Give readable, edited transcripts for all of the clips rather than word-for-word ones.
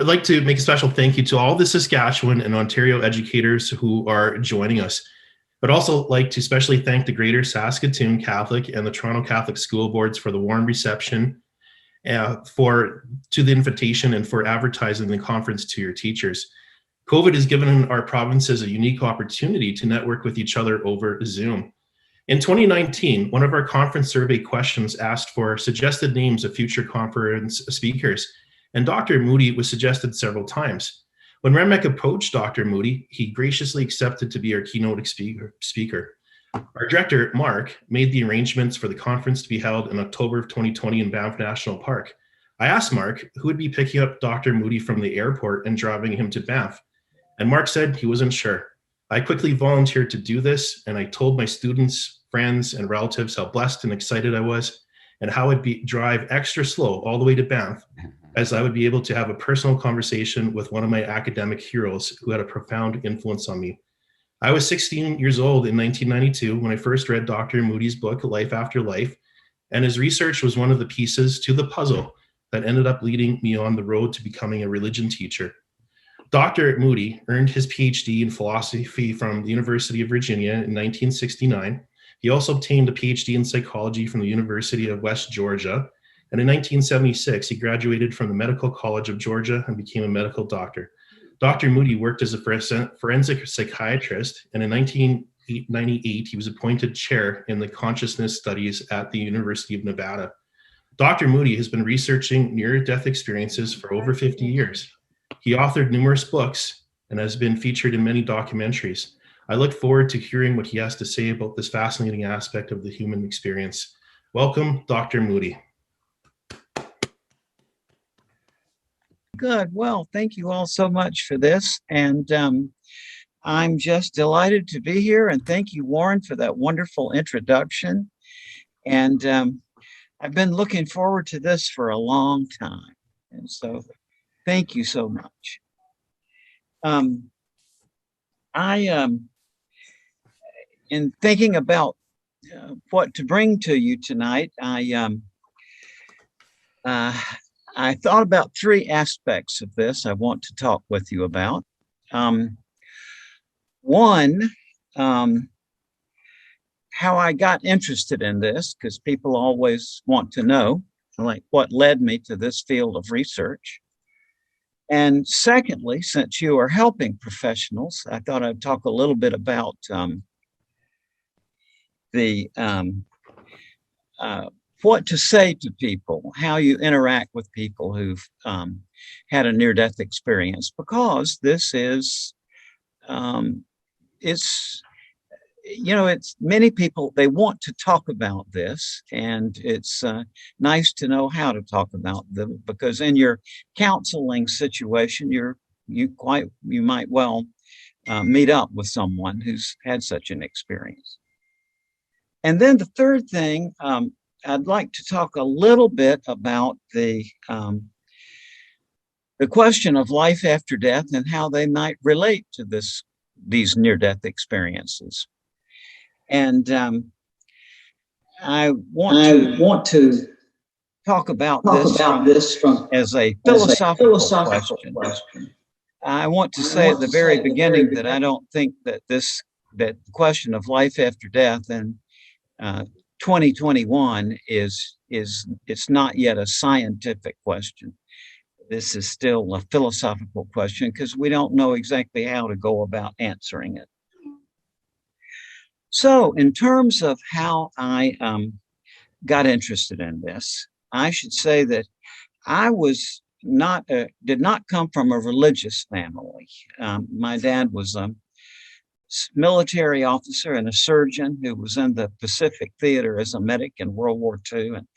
I'd like to make a special thank you to all the Saskatchewan and Ontario educators who are joining us. But also like to especially thank the Greater Saskatoon Catholic and the Toronto Catholic School Boards for the warm reception, to the invitation and for advertising the conference to your teachers. COVID has given our provinces a unique opportunity to network with each other over Zoom. In 2019, one of our conference survey questions asked for suggested names of future conference speakers, and Dr. Moody was suggested several times. When Remick approached Dr. Moody, he graciously accepted to be our keynote speaker. Our director, Mark, made the arrangements for the conference to be held in October of 2020 in Banff National Park. I asked Mark who would be picking up Dr. Moody from the airport and driving him to Banff, and Mark said he wasn't sure. I quickly volunteered to do this, and I told my students, friends, and relatives how blessed and excited I was, and how I'd drive extra slow all the way to Banff, as I would be able to have a personal conversation with one of my academic heroes who had a profound influence on me. I was 16 years old in 1992 when I first read Dr. Moody's book, Life After Life, and his research was one of the pieces to the puzzle that ended up leading me on the road to becoming a religion teacher. Dr. Moody earned his PhD in philosophy from the University of Virginia in 1969. He also obtained a PhD in psychology from the University of West Georgia. And in 1976, he graduated from the Medical College of Georgia and became a medical doctor. Dr. Moody worked as a forensic psychiatrist, and in 1998, he was appointed chair in the consciousness studies at the University of Nevada. Dr. Moody has been researching near-death experiences for over 50 years. He authored numerous books and has been featured in many documentaries. I look forward to hearing what he has to say about this fascinating aspect of the human experience. Welcome, Dr. Moody. Good. Well, thank you all so much for this. And I'm just delighted to be here. And thank you, Warren, for that wonderful introduction. And I've been looking forward to this for a long time. And so thank you so much. In thinking about what to bring to you tonight, I thought about three aspects of this I want to talk with you about. One, how I got interested in this, because people always want to know, like, what led me to this field of research. And secondly, since you are helping professionals, I thought I'd talk a little bit about what to say to people, how you interact with people who've had a near-death experience, because this is, it's many people, they want to talk about this, and it's nice to know how to talk about them, because in your counseling situation, you might well meet up with someone who's had such an experience. And then the third thing, I'd like to talk a little bit about the question of life after death and how they might relate to these near-death experiences. And I want to talk about this as a philosophical question. I want to say at the very beginning that I don't think that the question of life after death and 2021 it's not yet a scientific question. This is still a philosophical question because we don't know exactly how to go about answering it. So in terms of how I got interested in this, I should say that I was did not come from a religious family. My dad was a military officer and a surgeon who was in the Pacific Theater as a medic in World War II. And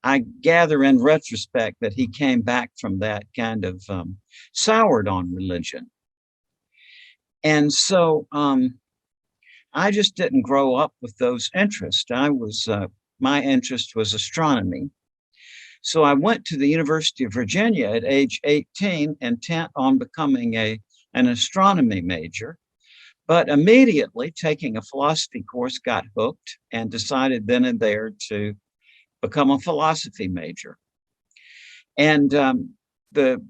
I gather in retrospect that he came back from that kind of soured on religion. And so I just didn't grow up with those interests. My interest was astronomy. So I went to the University of Virginia at age 18, intent on becoming an astronomy major. But immediately taking a philosophy course, got hooked and decided then and there to become a philosophy major. And the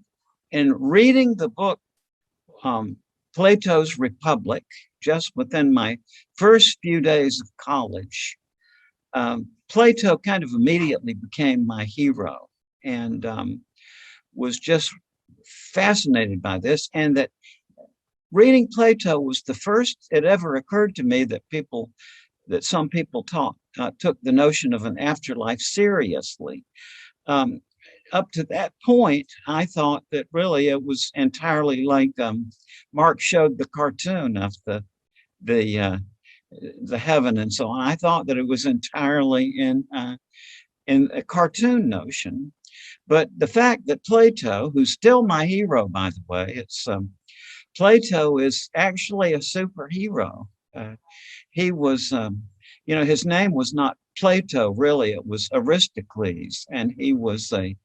in reading the book, Plato's Republic, just within my first few days of college, Plato kind of immediately became my hero, and was just fascinated by this. And that reading Plato was the first it ever occurred to me that some people took the notion of an afterlife seriously. Up to that point, I thought that really it was entirely like Mark showed the cartoon of the heaven and so on. I thought that it was entirely in a cartoon notion. But the fact that Plato, who's still my hero, by the way, Plato is actually a superhero. He was, his name was not Plato, really, it was Aristocles, and he was a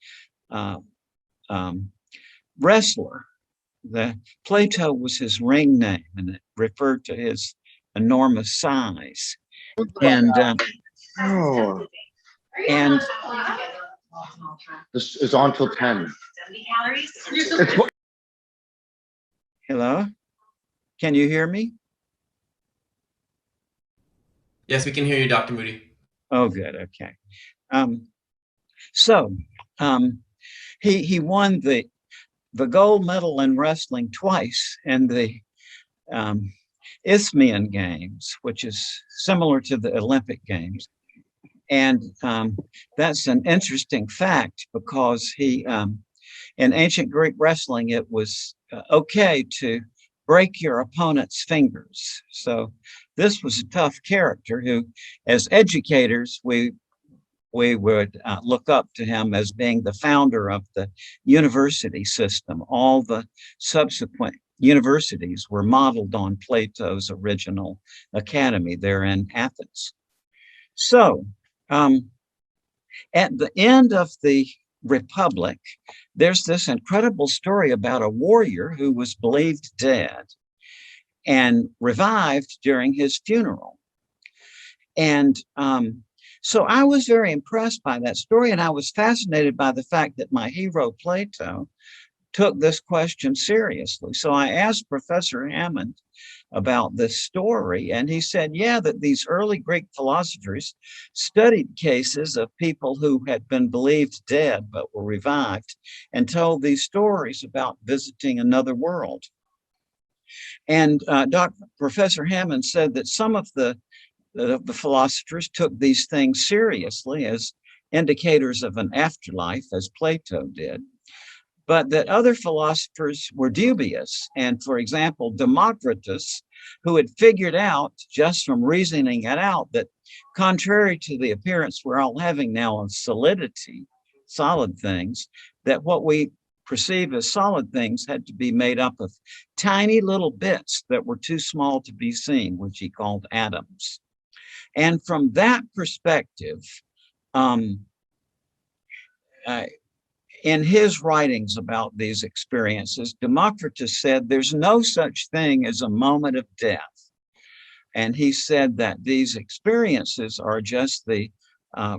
wrestler. Plato was his ring name, and it referred to his enormous size. And this is on till 10. Hello? Can you hear me? Yes, we can hear you, Dr. Moody. Oh, good. Okay. He won the gold medal in wrestling twice in the Isthmian Games, which is similar to the Olympic Games. And that's an interesting fact because in ancient Greek wrestling, it was okay to break your opponent's fingers. So this was a tough character who, as educators, we would look up to him as being the founder of the university system. All the subsequent universities were modeled on Plato's original academy there in Athens. So at the end of the Republic, there's this incredible story about a warrior who was believed dead and revived during his funeral. And so I was very impressed by that story, and I was fascinated by the fact that my hero Plato took this question seriously. So I asked Professor Hammond about this story, and he said, yeah, that these early Greek philosophers studied cases of people who had been believed dead but were revived and told these stories about visiting another world. And Professor Hammond said that some of the philosophers took these things seriously as indicators of an afterlife, as Plato did, but that other philosophers were dubious. And for example, Democritus, who had figured out just from reasoning it out that contrary to the appearance we're all having now of solidity, solid things, that what we perceive as solid things had to be made up of tiny little bits that were too small to be seen, which he called atoms. And from that perspective, in his writings about these experiences, Democritus said there's no such thing as a moment of death. And he said that these experiences are just the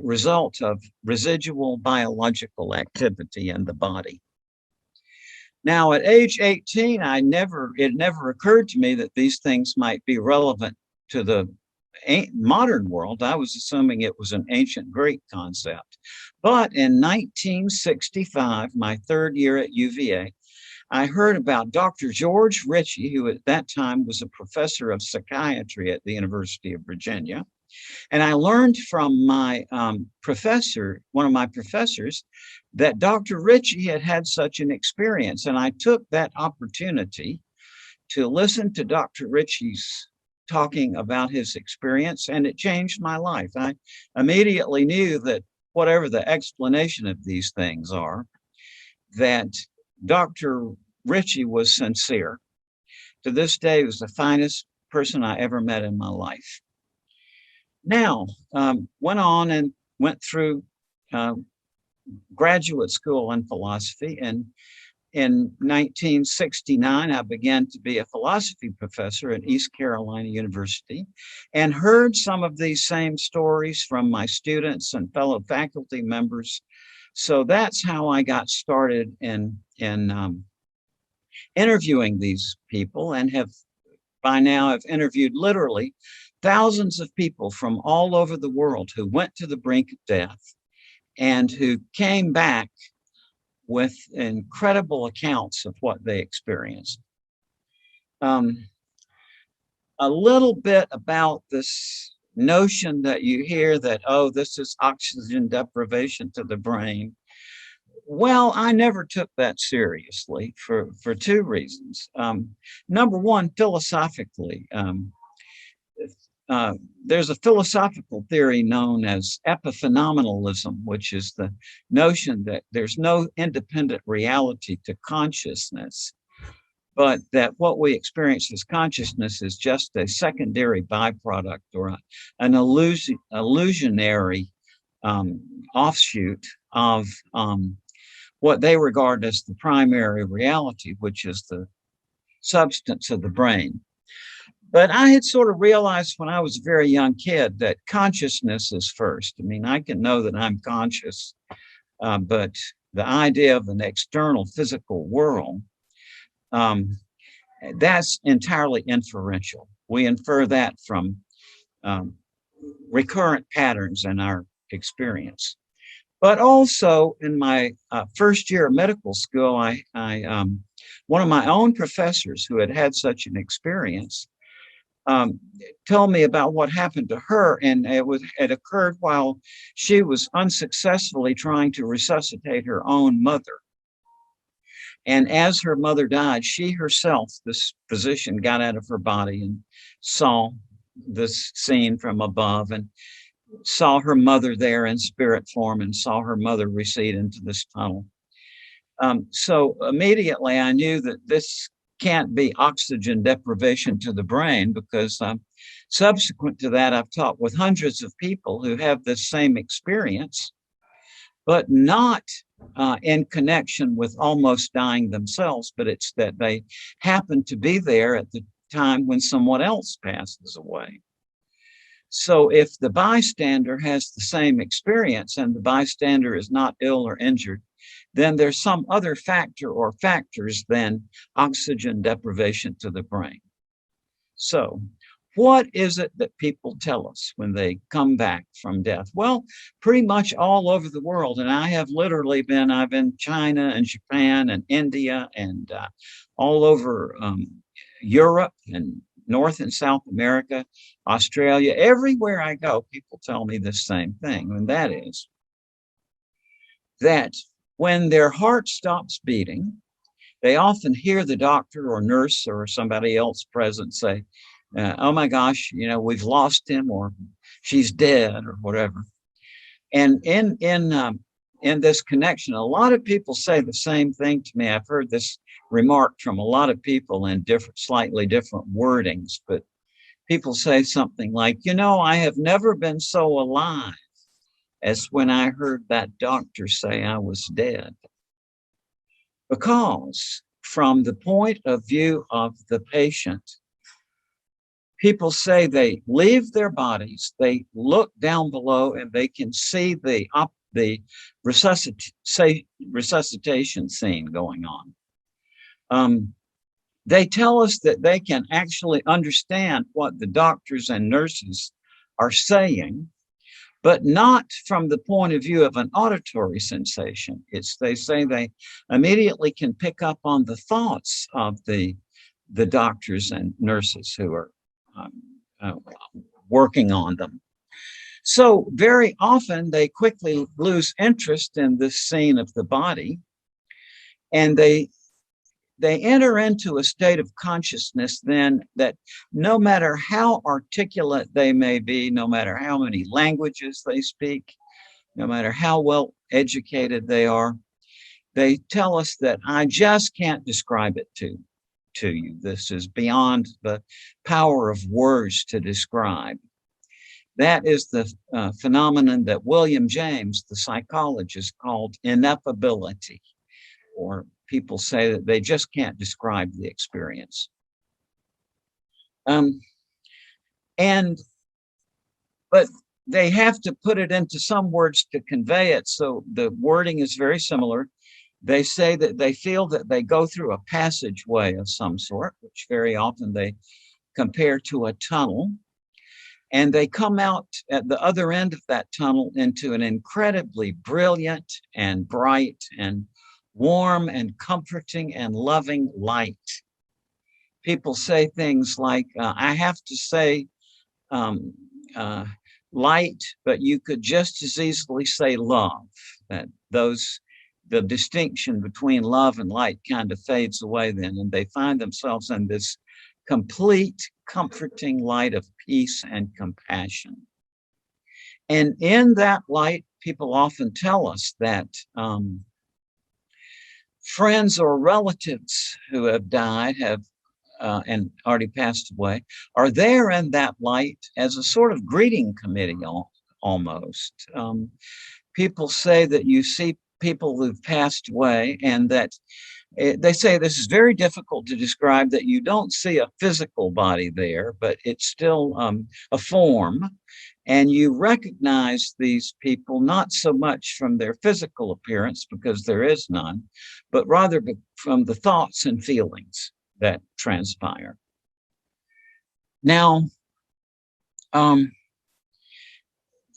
result of residual biological activity in the body. Now, at age 18, it never occurred to me that these things might be relevant to the modern world. I was assuming it was an ancient Greek concept. But in 1965, my third year at UVA, I heard about Dr. George Ritchie, who at that time was a professor of psychiatry at the University of Virginia. And I learned from my one of my professors, that Dr. Ritchie had had such an experience. And I took that opportunity to listen to Dr. Ritchie's talking about his experience, and it changed my life. I immediately knew that whatever the explanation of these things are, that Dr. Ritchie was sincere. To this day, he was the finest person I ever met in my life. Now, went on and went through graduate school in philosophy, and in 1969, I began to be a philosophy professor at East Carolina University and heard some of these same stories from my students and fellow faculty members. So that's how I got started in interviewing these people, and by now have interviewed literally thousands of people from all over the world who went to the brink of death and who came back with incredible accounts of what they experienced. A little bit about this notion that you hear that, oh, this is oxygen deprivation to the brain. Well, I never took that seriously for two reasons. Number one, philosophically, there's a philosophical theory known as epiphenomenalism, which is the notion that there's no independent reality to consciousness, but that what we experience as consciousness is just a secondary byproduct or an illusionary offshoot of what they regard as the primary reality, which is the substance of the brain. But I had sort of realized when I was a very young kid that consciousness is first. I mean, I can know that I'm conscious, but the idea of an external physical world, that's entirely inferential. We infer that from recurrent patterns in our experience. But also in my first year of medical school, one of my own professors who had such an experience told me about what happened to her, and it occurred while she was unsuccessfully trying to resuscitate her own mother. And as her mother died, she herself, this physician, got out of her body and saw this scene from above and saw her mother there in spirit form and saw her mother recede into this tunnel. So immediately I knew that this can't be oxygen deprivation to the brain, because subsequent to that, I've talked with hundreds of people who have this same experience, but not in connection with almost dying themselves, but it's that they happen to be there at the time when someone else passes away. So if the bystander has the same experience and the bystander is not ill or injured, then there's some other factor or factors than oxygen deprivation to the brain. So what is it that people tell us when they come back from death? Well, pretty much all over the world. And I have literally I've been China and Japan and India and all over Europe and North and South America, Australia. Everywhere I go, people tell me the same thing, and that is that when their heart stops beating, they often hear the doctor or nurse or somebody else present say, oh my gosh, we've lost him, or she's dead, or whatever. And in this connection, a lot of people say the same thing to me. I've heard this remark from a lot of people in slightly different wordings, but people say something like, I have never been so alive as when I heard that doctor say I was dead. Because from the point of view of the patient, people say they leave their bodies, they look down below, and they can see the resuscitation scene going on. They tell us that they can actually understand what the doctors and nurses are saying, but not from the point of view of an auditory sensation. They say they immediately can pick up on the thoughts of the doctors and nurses who are working on them. So very often they quickly lose interest in this scene of the body, and they enter into a state of consciousness then that no matter how articulate they may be, no matter how many languages they speak, no matter how well educated they are, they tell us that I just can't describe it to you. This is beyond the power of words to describe. That is the phenomenon that William James, the psychologist, called ineffability, or people say that they just can't describe the experience. But they have to put it into some words to convey it. So the wording is very similar. They say that they feel that they go through a passageway of some sort, which very often they compare to a tunnel. And they come out at the other end of that tunnel into an incredibly brilliant and bright and warm and comforting and loving light. People say things like, I have to say light, but you could just as easily say love. That the distinction between love and light kind of fades away then, and they find themselves in this complete, comforting light of peace and compassion. And in that light, people often tell us that friends or relatives who have died and already passed away are there in that light as a sort of greeting committee almost. People say that you see people who've passed away, and that they say this is very difficult to describe, that you don't see a physical body there, but it's still a form. And you recognize these people not so much from their physical appearance, because there is none, but rather from the thoughts and feelings that transpire. Now,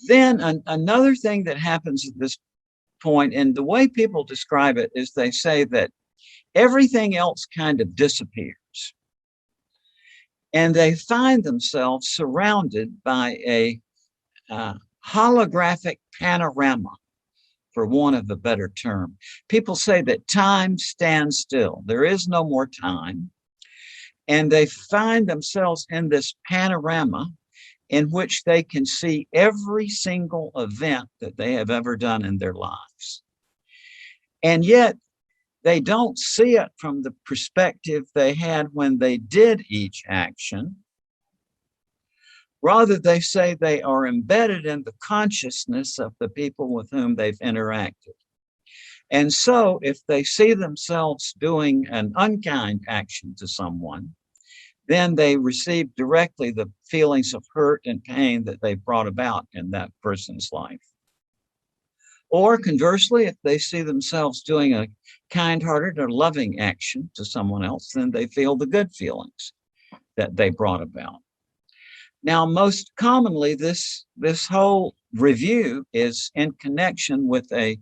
then another thing that happens at this point, and the way people describe it is they say that everything else kind of disappears, and they find themselves surrounded by a holographic panorama, for want of a better term. People say that time stands still. There is no more time. And they find themselves in this panorama in which they can see every single event that they have ever done in their lives. And yet, they don't see it from the perspective they had when they did each action. Rather, they say they are embedded in the consciousness of the people with whom they've interacted. And so if they see themselves doing an unkind action to someone, then they receive directly the feelings of hurt and pain that they brought about in that person's life. Or conversely, if they see themselves doing a kind-hearted or loving action to someone else, then they feel the good feelings that they brought about. Now, most commonly, this whole review is in connection with a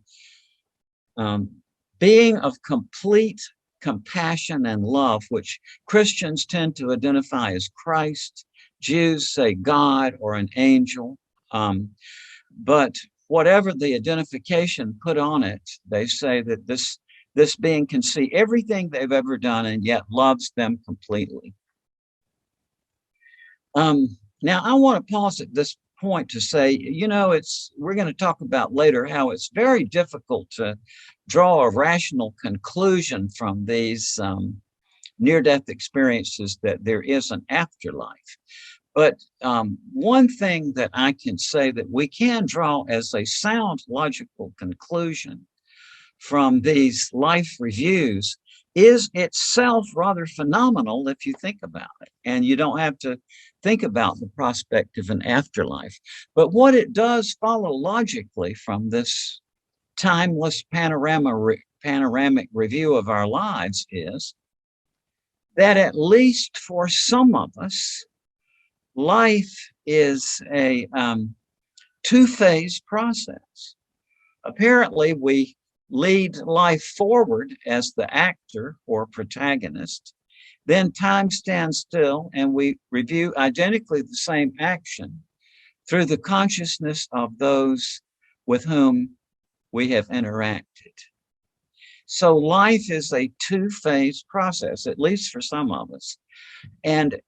being of complete compassion and love, which Christians tend to identify as Christ. Jews say God or an angel. But whatever the identification put on it, they say that this being can see everything they've ever done and yet loves them completely. Now, I want to pause at this point to say, we're going to talk about later how it's very difficult to draw a rational conclusion from these near-death experiences that there is an afterlife. But one thing that I can say that we can draw as a sound logical conclusion from these life reviews is itself rather phenomenal if you think about it. And you don't have to think about the prospect of an afterlife. But what it does follow logically from this timeless panoramic review of our lives is that at least for some of us, life is a two-phase process. Apparently, we lead life forward as the actor or protagonist. Then time stands still and we review identically the same action through the consciousness of those with whom we have interacted. So life is a two-phase process, at least for some of us. And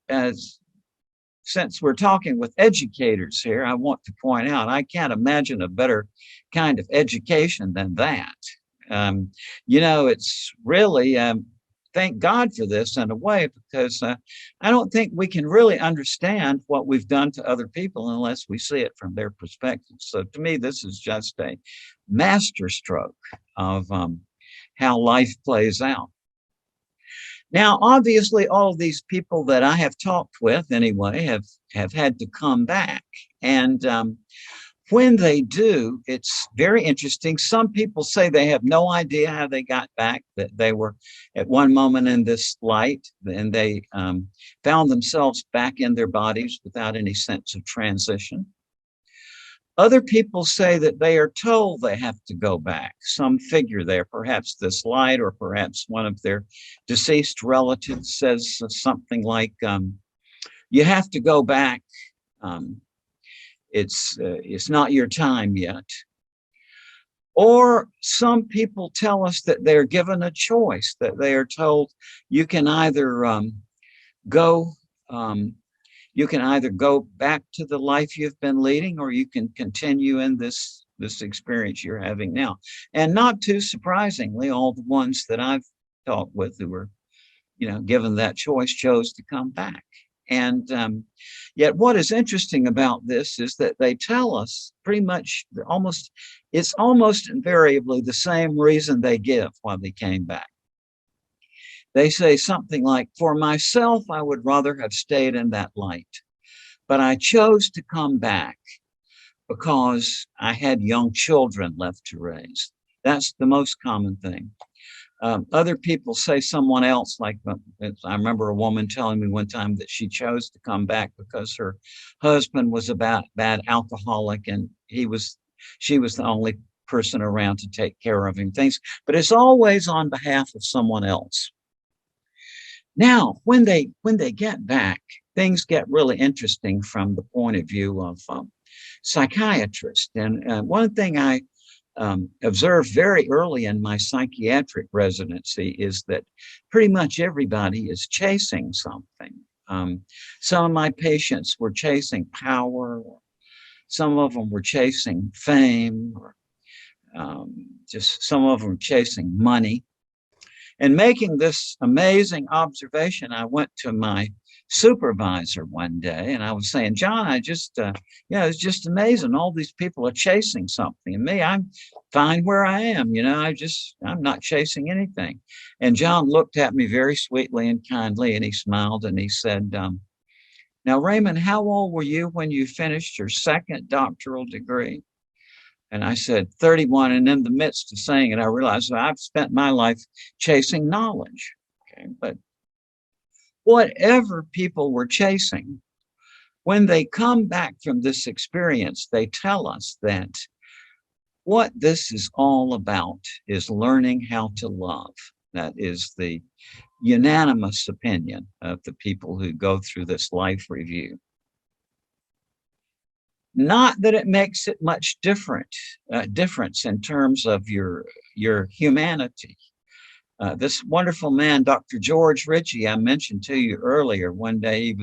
since we're talking with educators here, I want to point out, I can't imagine a better kind of education than that. It's really, thank God for this in a way, because I don't think we can really understand what we've done to other people unless we see it from their perspective. So to me, this is just a masterstroke of how life plays out. Now, obviously, all of these people that I have talked with anyway have had to come back. And when they do, it's very interesting. Some people say they have no idea how they got back, that they were at one moment in this light and they found themselves back in their bodies without any sense of transition. Other people say that they are told they have to go back. Some figure there, perhaps this light, or perhaps one of their deceased relatives says something like, you have to go back. It's not your time yet. Or some people tell us that they're given a choice, that they are told you can either go back to the life you've been leading, or you can continue in this experience you're having now. And not too surprisingly, all the ones that I've talked with who were, given that choice chose to come back. And yet what is interesting about this is that they tell us pretty much it's almost invariably the same reason they give why they came back. They say something like, for myself, I would rather have stayed in that light, but I chose to come back because I had young children left to raise. That's the most common thing. Other people say someone else, like I remember a woman telling me one time that she chose to come back because her husband was a bad alcoholic and she was the only person around to take care of him. But it's always on behalf of someone else. Now, when they get back, things get really interesting from the point of view of psychiatrists. And one thing I observed very early in my psychiatric residency is that pretty much everybody is chasing something. Some of my patients were chasing power, or some of them were chasing fame, or just some of them were chasing money. And making this amazing observation, I went to my supervisor one day and I was saying, John, it's just amazing. All these people are chasing something. And me, I'm fine where I am. I'm not chasing anything. And John looked at me very sweetly and kindly and he smiled and he said, now, Raymond, how old were you when you finished your second doctoral degree? And I said, 31. And in the midst of saying it, I realized I've spent my life chasing knowledge. Okay, but whatever people were chasing, when they come back from this experience, they tell us that what this is all about is learning how to love. That is the unanimous opinion of the people who go through this life review. Not that it makes it much difference in terms of your humanity. This wonderful man, Dr. George Ritchie, I mentioned to you earlier, one day he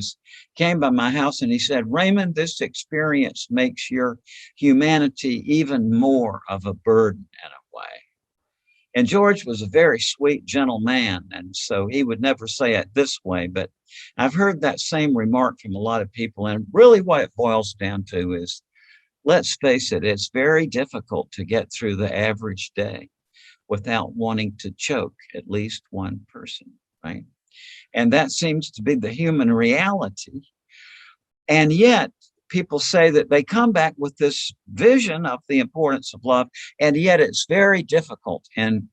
came by my house and he said, Raymond, this experience makes your humanity even more of a burden in a way. And George was a very sweet, gentle man. And so he would never say it this way, but I've heard that same remark from a lot of people. And really what it boils down to is, let's face it, it's very difficult to get through the average day without wanting to choke at least one person, right? And that seems to be the human reality. And yet, people say that they come back with this vision of the importance of love, and yet it's very difficult in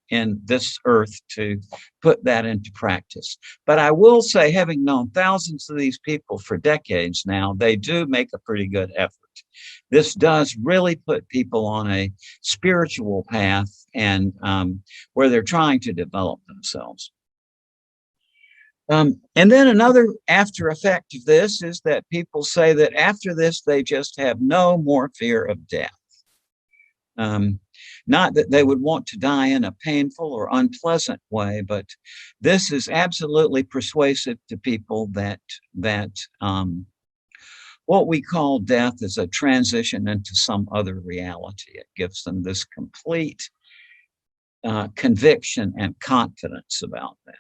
this earth to put that into practice. But I will say, having known thousands of these people for decades now, they do make a pretty good effort. This does really put people on a spiritual path and where they're trying to develop themselves. And then another after effect of this is that people say that after this, they just have no more fear of death. Not that they would want to die in a painful or unpleasant way, but this is absolutely persuasive to people that what we call death is a transition into some other reality. It gives them this complete conviction and confidence about that.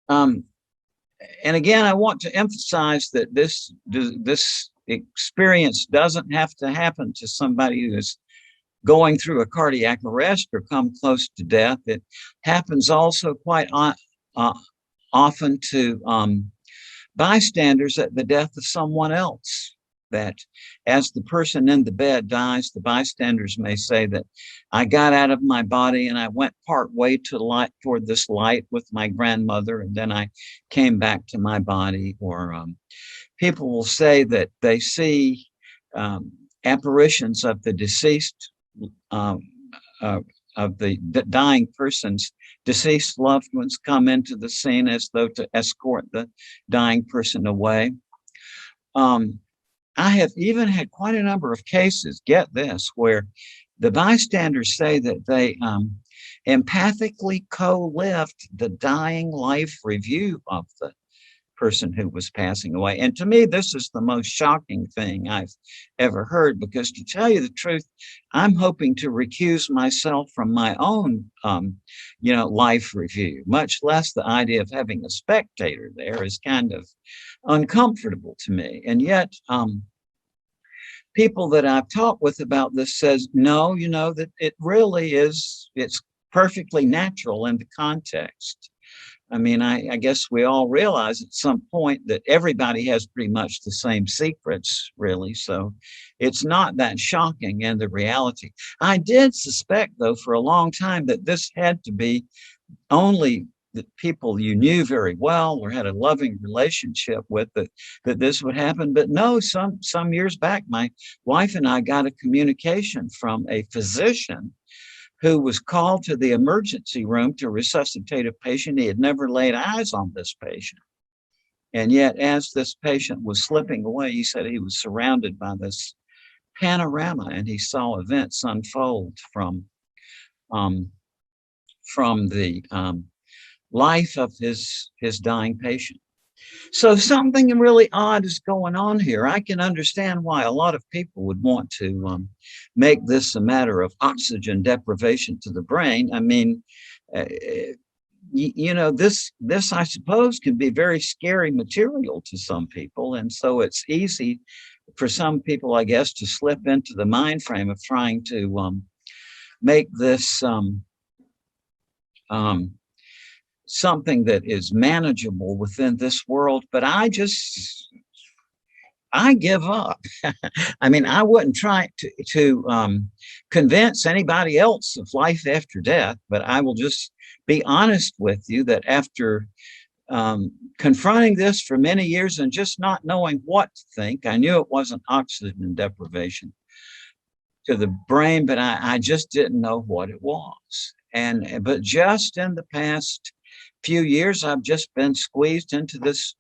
And again, I want to emphasize that this experience doesn't have to happen to somebody who is going through a cardiac arrest or come close to death. It happens also quite often to bystanders at the death of someone else. that as the person in the bed dies, the bystanders may say that I got out of my body and I went part way to light toward this light with my grandmother, and then I came back to my body. Or people will say that they see apparitions of the deceased, of the dying person's deceased loved ones come into the scene as though to escort the dying person away. I have even had quite a number of cases, get this, where the bystanders say that they empathically co-lived the dying life review of the person who was passing away. And to me, this is the most shocking thing I've ever heard, because to tell you the truth, I'm hoping to recuse myself from my own, life review, much less the idea of having a spectator there is kind of uncomfortable to me. And yet, people that I've talked with about this says, no, that it really is, it's perfectly natural in the context. I mean, I guess we all realize at some point that everybody has pretty much the same secrets, really. So it's not that shocking in the reality. I did suspect, though, for a long time that this had to be only the people you knew very well or had a loving relationship with, that this would happen. But no, some years back, my wife and I got a communication from a physician who was called to the emergency room to resuscitate a patient. He had never laid eyes on this patient. And yet, as this patient was slipping away, he said he was surrounded by this panorama, and he saw events unfold from the life of his dying patient. So something really odd is going on here. I can understand why a lot of people would want to make this a matter of oxygen deprivation to the brain. I mean, this I suppose can be very scary material to some people, and so it's easy for some people, I guess, to slip into the mind frame of trying to make this something that is manageable within this world. But I give up. I mean, I wouldn't try to convince anybody else of life after death, but I will just be honest with you that after confronting this for many years and just not knowing what to think, I knew it wasn't oxygen deprivation to the brain, but I just didn't know what it was. But just in the past few years, I've just been squeezed into this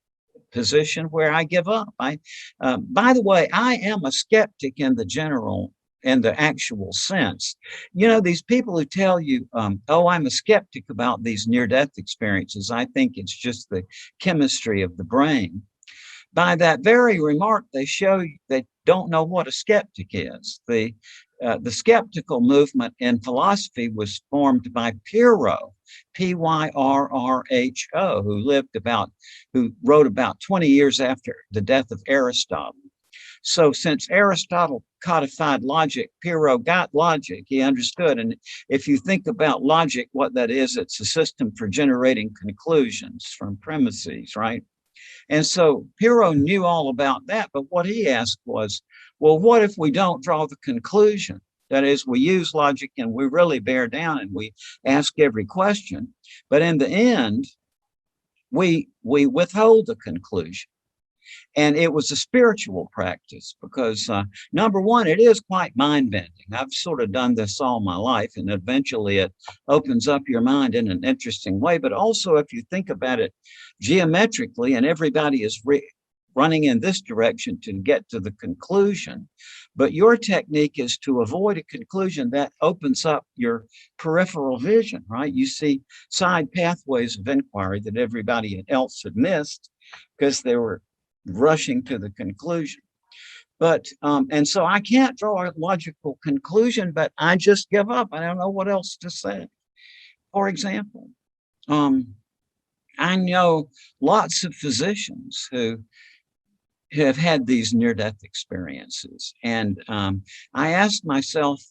position where I give up. By the way, I am a skeptic in the actual sense. These people who tell you, oh, I'm a skeptic about these near-death experiences, I think it's just the chemistry of the brain. By that very remark, they show you they don't know what a skeptic is. The skeptical movement in philosophy was formed by Pyrrho, Pyrrho, who wrote about 20 years after the death of Aristotle. So since Aristotle codified logic, Pyrrho got logic. He understood. And if you think about logic, what that is, it's a system for generating conclusions from premises, right? And so Pyrrho knew all about that. But what he asked was, well, what if we don't draw the conclusion? That is, we use logic and we really bear down and we ask every question. But in the end, we withhold the conclusion. And it was a spiritual practice because, number one, it is quite mind-bending. I've sort of done this all my life, and eventually it opens up your mind in an interesting way. But also, if you think about it geometrically, and everybody is running in this direction to get to the conclusion, but your technique is to avoid a conclusion that opens up your peripheral vision, right? You see side pathways of inquiry that everybody else had missed because they were rushing to the conclusion. But and so I can't draw a logical conclusion, but I just give up. I don't know what else to say. For example, I know lots of physicians who have had these near-death experiences, and I asked myself,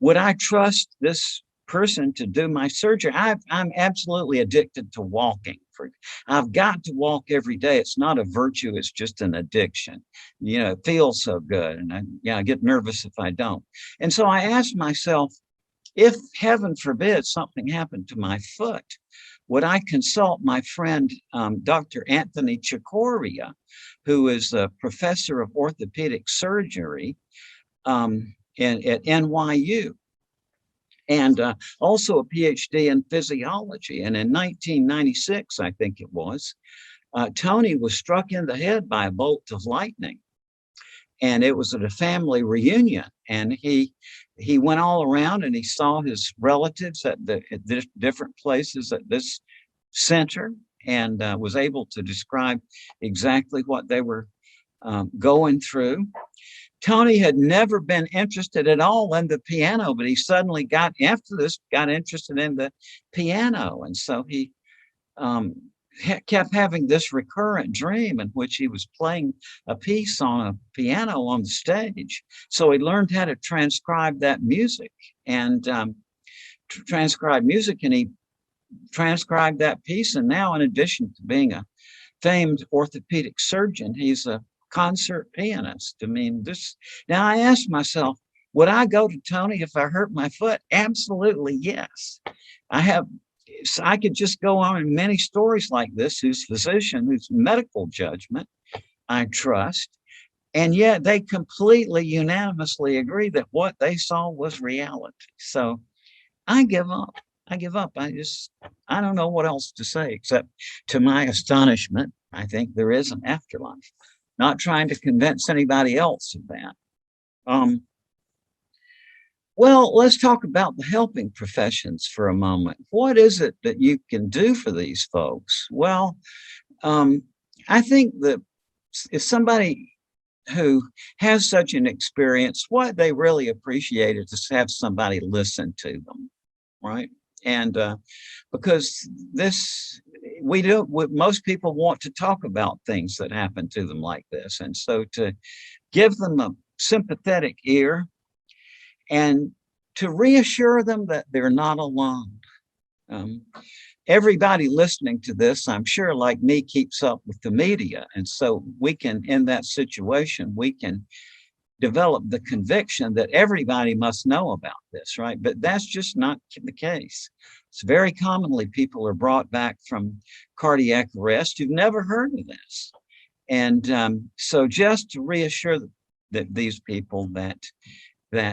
would I trust this person to do my surgery. I'm absolutely addicted to walking. I've got to walk every day. It's not a virtue, it's just an addiction. You know, it feels so good. And I get nervous if I don't. And so I asked myself, if heaven forbid something happened to my foot, would I consult my friend, Dr. Anthony Chicoria, who is a professor of orthopedic surgery at NYU, and also a PhD in physiology. And in 1996, I think it was, Tony was struck in the head by a bolt of lightning. And it was at a family reunion. And he went all around and he saw his relatives at different places at this center, and was able to describe exactly what they were going through. Tony had never been interested at all in the piano, but he suddenly got interested in the piano. And so he kept having this recurrent dream in which he was playing a piece on a piano on the stage. So he learned how to transcribe that music and transcribe music, and he transcribed that piece. And now, in addition to being a famed orthopedic surgeon, he's a concert pianist. I mean, now I asked myself, would I go to Tony if I hurt my foot? Absolutely, yes. I could just go on in many stories like this, whose physician, whose medical judgment I trust, and yet they completely unanimously agree that what they saw was reality. So I give up. I don't know what else to say, except to my astonishment, I think there is an afterlife. Not trying to convince anybody else of that. Well, let's talk about the helping professions for a moment. What is it that you can do for these folks? Well, I think that if somebody who has such an experience, what they really appreciate is to have somebody listen to them, right? And because most people want to talk about things that happen to them like this. And so to give them a sympathetic ear and to reassure them that they're not alone. Everybody listening to this, I'm sure, like me, keeps up with the media. And so we can, in that situation, we can develop the conviction that everybody must know about this, right? But that's just not the case. It's very commonly people are brought back from cardiac arrest who've never heard of this. And so just to reassure that these people that they're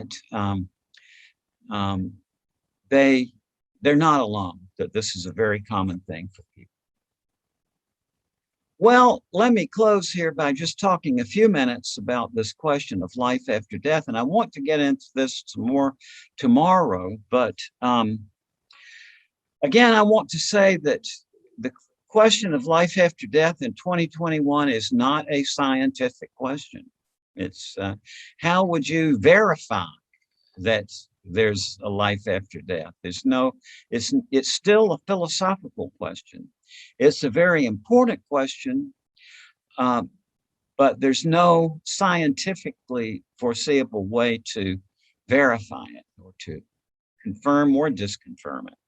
not alone, that this is a very common thing for people. Well, let me close here by just talking a few minutes about this question of life after death. And I want to get into this some more tomorrow. But again, I want to say that the question of life after death in 2021 is not a scientific question. It's how would you verify that there's a life after death? It's still a philosophical question. It's a very important question, but there's no scientifically foreseeable way to verify it or to confirm or disconfirm it.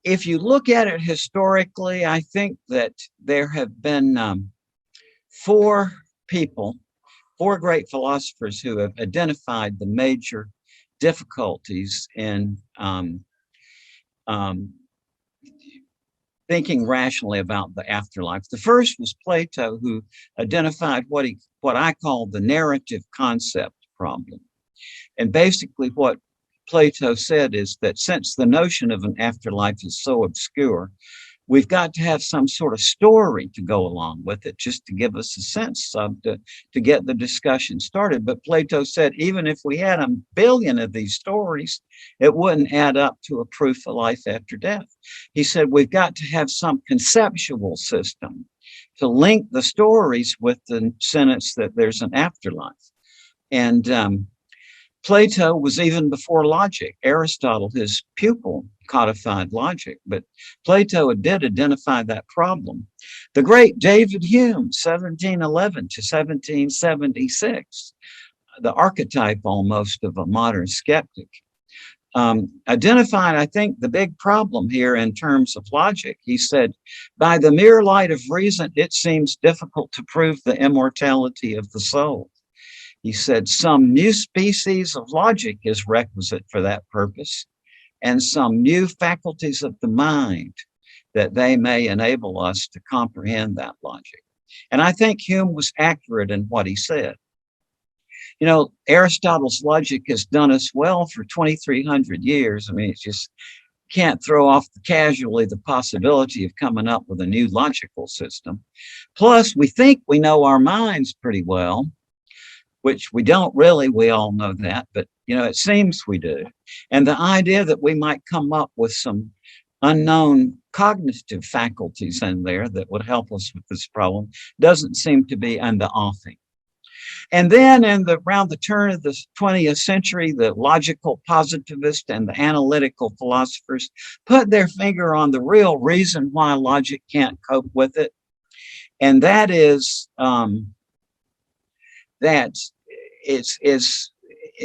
If you look at it historically, I think that there have been four great philosophers who have identified the major difficulties in thinking rationally about the afterlife. The first was Plato, who identified what I call the narrative concept problem. And basically what Plato said is that since the notion of an afterlife is so obscure, we've got to have some sort of story to go along with it, just to give us a sense of, to get the discussion started. But Plato said, even if we had 1 billion of these stories, it wouldn't add up to a proof of life after death. He said, we've got to have some conceptual system to link the stories with the sentence that there's an afterlife. And Plato was even before logic. Aristotle, his pupil, codified logic, but Plato did identify that problem. The great David Hume, 1711 to 1776, the archetype almost of a modern skeptic, identified, I think, the big problem here in terms of logic. He said, by the mere light of reason, it seems difficult to prove the immortality of the soul. He said, some new species of logic is requisite for that purpose, and some new faculties of the mind that they may enable us to comprehend that logic. And I think Hume was accurate in what he said. You know, Aristotle's logic has done us well for 2,300 years. I mean, it's just can't throw off casually the possibility of coming up with a new logical system. Plus, we think we know our minds pretty well, which we don't really. We all know that, but, you know, it seems we do. And the idea that we might come up with some unknown cognitive faculties in there that would help us with this problem doesn't seem to be in the offing. And then around the turn of the 20th century, the logical positivist and the analytical philosophers put their finger on the real reason why logic can't cope with it. And that is that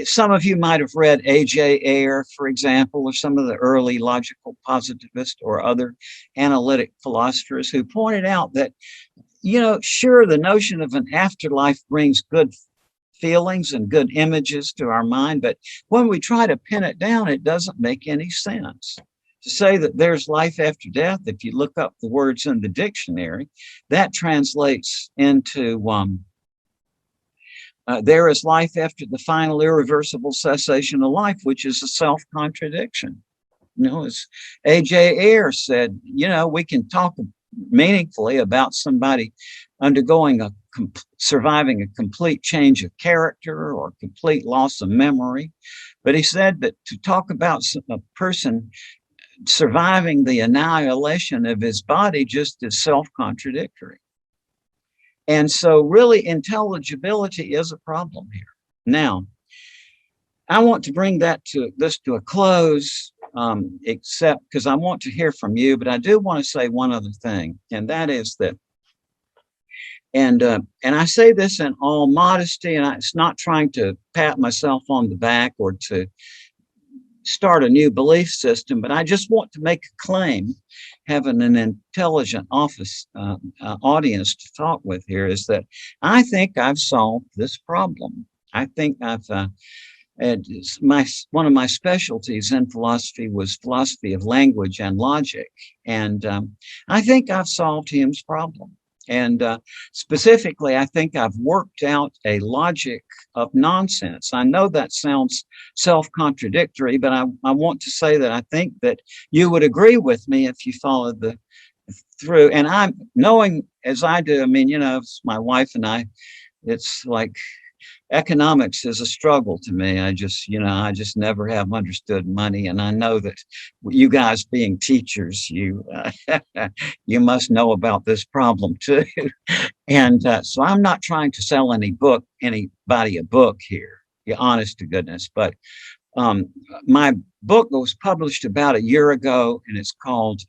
some of you might have read A.J. Ayer, for example, or some of the early logical positivists or other analytic philosophers who pointed out that, you know, sure, the notion of an afterlife brings good feelings and good images to our mind, but when we try to pin it down, it doesn't make any sense. To say that there's life after death, if you look up the words in the dictionary, that translates into there is life after the final irreversible cessation of life, which is a self-contradiction. You know, as A.J. Ayer said, you know, we can talk meaningfully about somebody undergoing surviving a complete change of character or complete loss of memory. But he said that to talk about a person surviving the annihilation of his body just is self-contradictory. And so really intelligibility is a problem here. Now, I want to bring this to a close, except because I want to hear from you, but I do want to say one other thing, and that is that, and I say this in all modesty, and it's not trying to pat myself on the back or to start a new belief system, but I just want to make a claim, having an intelligent audience to talk with here, is that I think I've solved this problem. I think one of my specialties in philosophy was philosophy of language and logic, and I think I've solved Hume's problem. And specifically, I think I've worked out a logic of nonsense. I know that sounds self-contradictory, but I want to say that I think that you would agree with me if you followed through. And I'm knowing as I do, I mean, you know, it's my wife and I, it's like economics is a struggle to me. I just never have understood money. And I know that you guys being teachers, you must know about this problem too. And so I'm not trying to sell anybody a book here, honest to goodness. But my book was published about a year ago, and it's called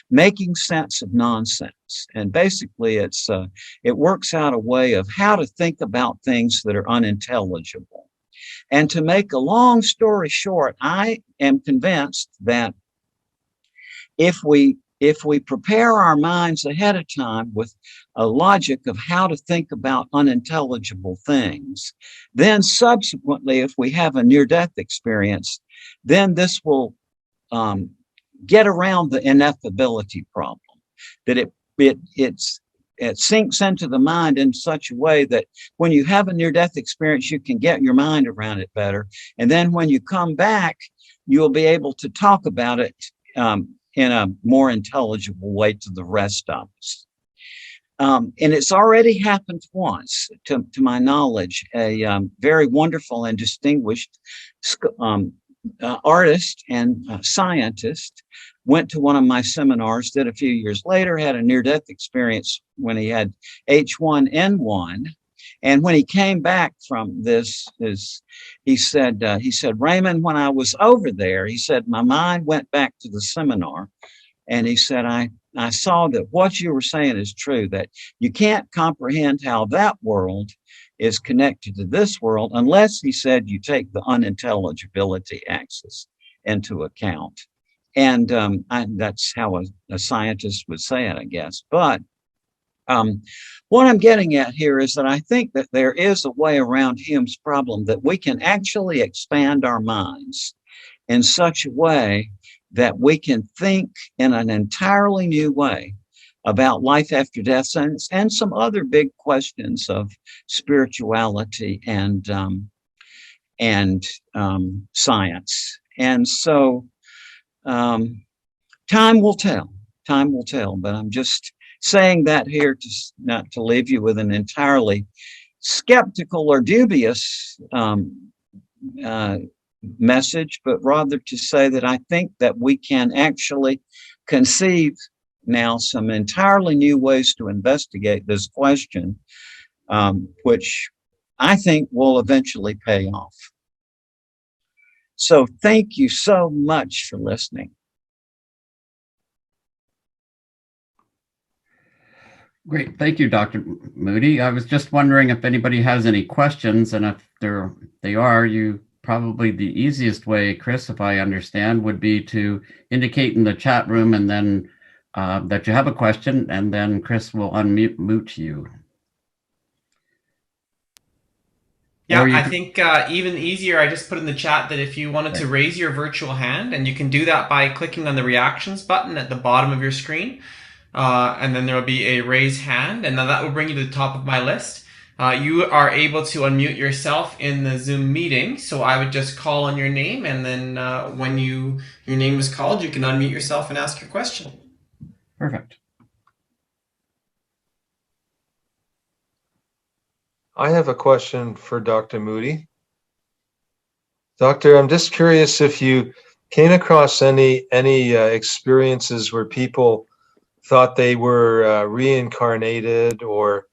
Making Sense of Nonsense. And basically, it works out a way of how to think about things that are unintelligible. And to make a long story short, I am convinced that if we prepare our minds ahead of time with a logic of how to think about unintelligible things, then subsequently, if we have a near-death experience, then this will get around the ineffability problem, that it sinks into the mind in such a way that when you have a near-death experience, you can get your mind around it better. And then when you come back, you'll be able to talk about it in a more intelligible way to the rest of us. And it's already happened once, to my knowledge. A very wonderful and distinguished artist and scientist went to one of my seminars, did a few years later, had a near-death experience when he had H1N1. And when he came back from this, he said, Raymond, when I was over there, he said, my mind went back to the seminar. And he said, I saw that what you were saying is true, that you can't comprehend how that world is connected to this world, unless he said you take the unintelligibility axis into account. And that's how a scientist would say it, I guess. But what I'm getting at here is that I think that there is a way around Hume's problem that we can actually expand our minds in such a way that we can think in an entirely new way about life after death and some other big questions of spirituality and science. And so time will tell. Time will tell. But I'm just saying that here to not to leave you with an entirely skeptical or dubious message, but rather to say that I think that we can actually conceive now some entirely new ways to investigate this question, which I think will eventually pay off. So thank you so much for listening. Great. Thank you, Dr. Moody. I was just wondering if anybody has any questions, and if they are, you probably the easiest way, Chris, if I understand, would be to indicate in the chat room and then that you have a question, and then Chris will unmute you. Yeah, I think even easier, I just put in the chat that if you wanted to raise your virtual hand, and you can do that by clicking on the reactions button at the bottom of your screen, and then there will be a raise hand, and then that will bring you to the top of my list. You are able to unmute yourself in the Zoom meeting, so I would just call on your name, and then when your name is called, you can unmute yourself and ask your question. Perfect. I have a question for Dr. Moody. Doctor, I'm just curious if you came across any experiences where people thought they were reincarnated, or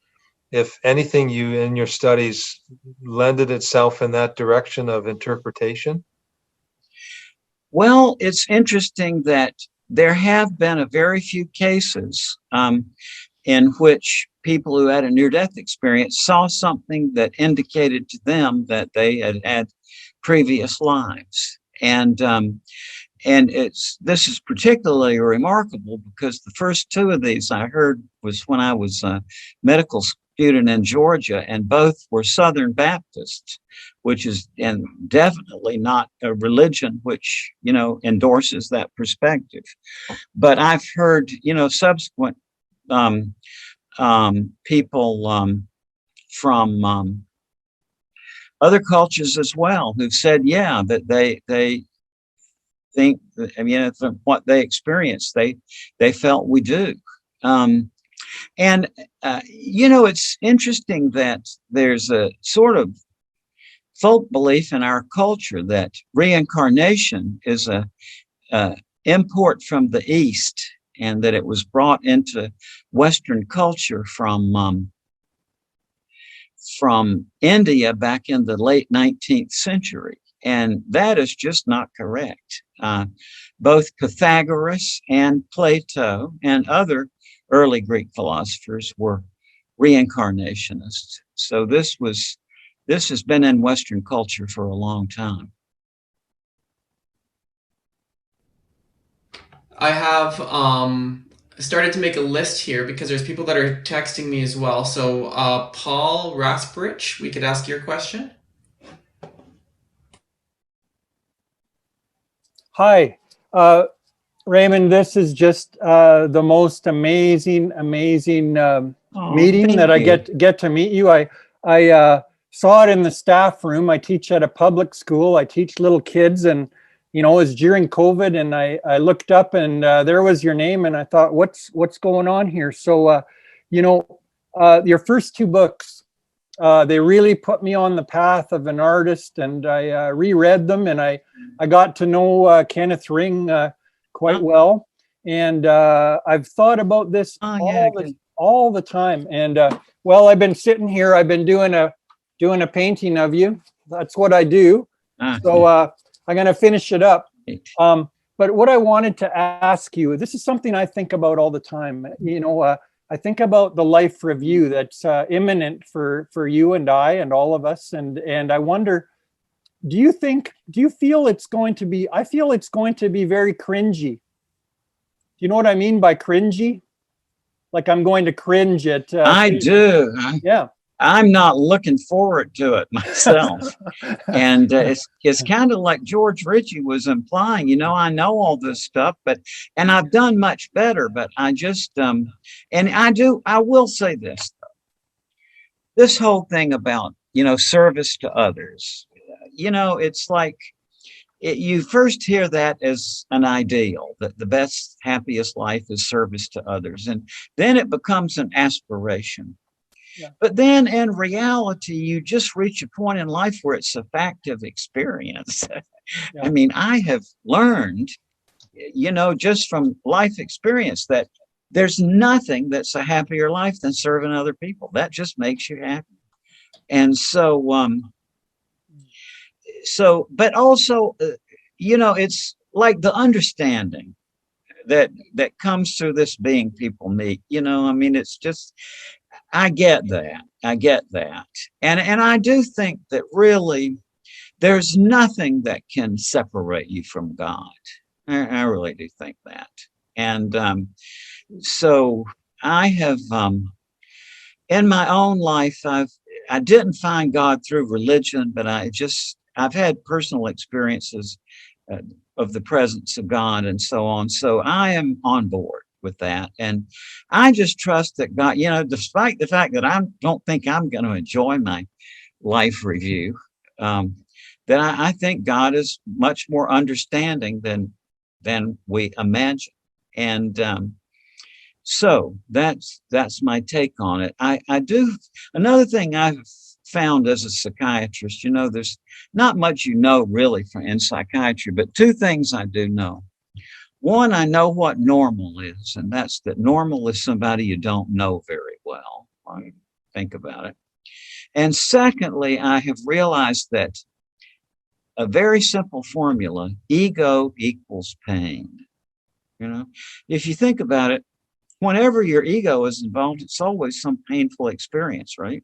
if anything you in your studies lended itself in that direction of interpretation? Well, it's interesting that there have been a very few cases in which people who had a near-death experience saw something that indicated to them that they had had previous lives. And this is particularly remarkable because the first two of these I heard was when I was a medical student in Georgia, and both were Southern Baptists, which is and definitely not a religion which endorses that perspective. But I've heard subsequent people from other cultures as well who've said, yeah, that they think that, from what they experienced, they felt we do. It's interesting that there's a sort of folk belief in our culture that reincarnation is a import from the East, and that it was brought into Western culture from India back in the late 19th century. And that is just not correct. Both Pythagoras and Plato and other early Greek philosophers were reincarnationists. So this has been in Western culture for a long time. I have started to make a list here because there's people that are texting me as well. So Paul Rasperich, we could ask your question. Hi, Raymond. This is just the most amazing meeting that I get to meet you. I saw it in the staff room. I teach at a public school. I teach little kids, and it was during COVID, and I looked up, and there was your name, and I thought, what's going on here? So, your first two books, they really put me on the path of an artist, and I reread them, and I got to know Kenneth Ring quite well, and I've thought about this all the time. And I've been sitting here. I've been doing a painting of you. That's what I do. So I'm going to finish it up. But what I wanted to ask you, this is something I think about all the time. I think about the life review that's imminent for you and I and all of us, and I wonder, do you feel it's going to be? I feel it's going to be very cringy. Do you know what I mean by cringy? Like I'm going to cringe at. I do. Yeah. I'm not looking forward to it myself. And it's kind of like George Ritchie was implying, you know, I know all this stuff, and I've done much better, but I just, and I will say this, though. This whole thing about, you know, service to others, you know, it's like, you first hear that as an ideal, that the best, happiest life is service to others. And then it becomes an aspiration. Yeah. But then in reality, you just reach a point in life where it's a fact of experience. Yeah. I mean, I have learned, you know, just from life experience that there's nothing that's a happier life than serving other people. That just makes you happy. And so, but also, you know, it's like the understanding that comes through this being people meet, you know, I mean, it's just, I get that. And I do think that really there's nothing that can separate you from God. I really do think that. And so I have, in my own life, I didn't find God through religion, but I've had personal experiences of the presence of God and so on. So I am on board with that. And I just trust that God, you know, despite the fact that I don't think I'm going to enjoy my life review, that I think God is much more understanding than we imagine. And so that's my take on it. I do, another thing I've found as a psychiatrist, you know, there's not much you know really in psychiatry, but two things I do know. One, I know what normal is, and that's that normal is somebody you don't know very well. I think about it. And secondly, I have realized that a very simple formula, ego equals pain. You know, if you think about it, whenever your ego is involved, it's always some painful experience, right?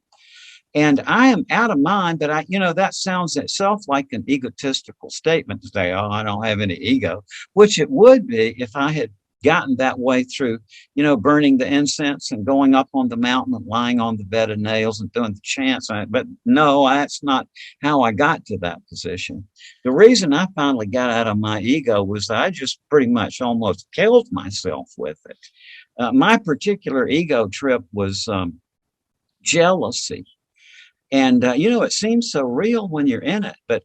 And I am out of mind, but you know, that sounds itself like an egotistical statement to say, oh, I don't have any ego, which it would be if I had gotten that way through, you know, burning the incense and going up on the mountain and lying on the bed of nails and doing the chants. But no, that's not how I got to that position. The reason I finally got out of my ego was that I just pretty much almost killed myself with it. My particular ego trip was jealousy. And, you know, it seems so real when you're in it. But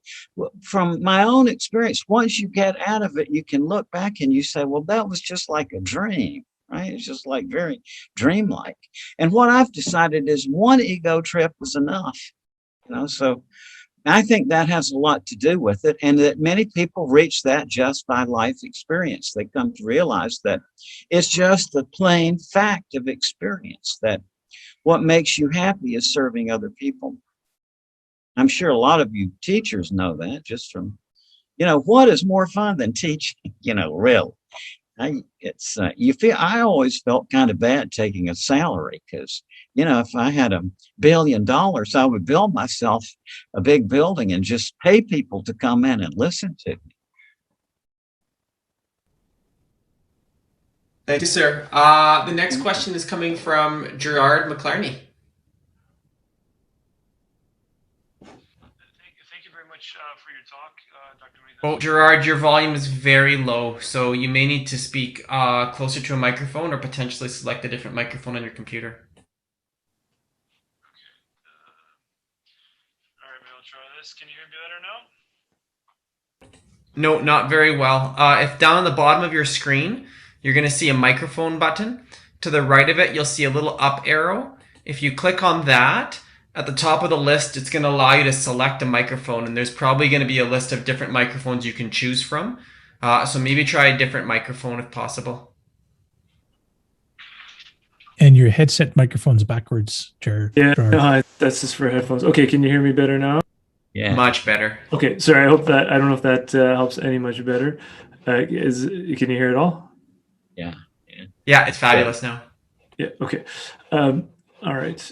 from my own experience, once you get out of it, you can look back and you say, well, that was just like a dream, right? It's just like very dreamlike. And what I've decided is one ego trip was enough, you know, so I think that has a lot to do with it. And that many people reach that just by life experience. They come to realize that it's just the plain fact of experience that what makes you happy is serving other people. I'm sure a lot of you teachers know that just from, you know, what is more fun than teaching, you know, really. I always felt kind of bad taking a salary because, you know, if I had $1 billion, I would build myself a big building and just pay people to come in and listen to me. Thank you, sir. The next question is coming from Gerard McClarney. Thank you very much for your talk, Dr. Moody. Well, Gerard, your volume is very low, so you may need to speak closer to a microphone or potentially select a different microphone on your computer. Okay. All right, maybe I'll try this. Can you hear me better now? No, not very well. If down on the bottom of your screen, you're going to see a microphone button. To the right of it, you'll see a little up arrow. If you click on that, at the top of the list, it's going to allow you to select a microphone, and there's probably going to be a list of different microphones you can choose from. So maybe try a different microphone if possible. And your headset microphone's backwards, Jared. Yeah, that's just for headphones. Okay, can you hear me better now? Yeah, much better. Okay, sorry. I don't know if that helps any much better. Can you hear it all? Yeah. Yeah, it's fabulous now. Yeah. Okay. All right.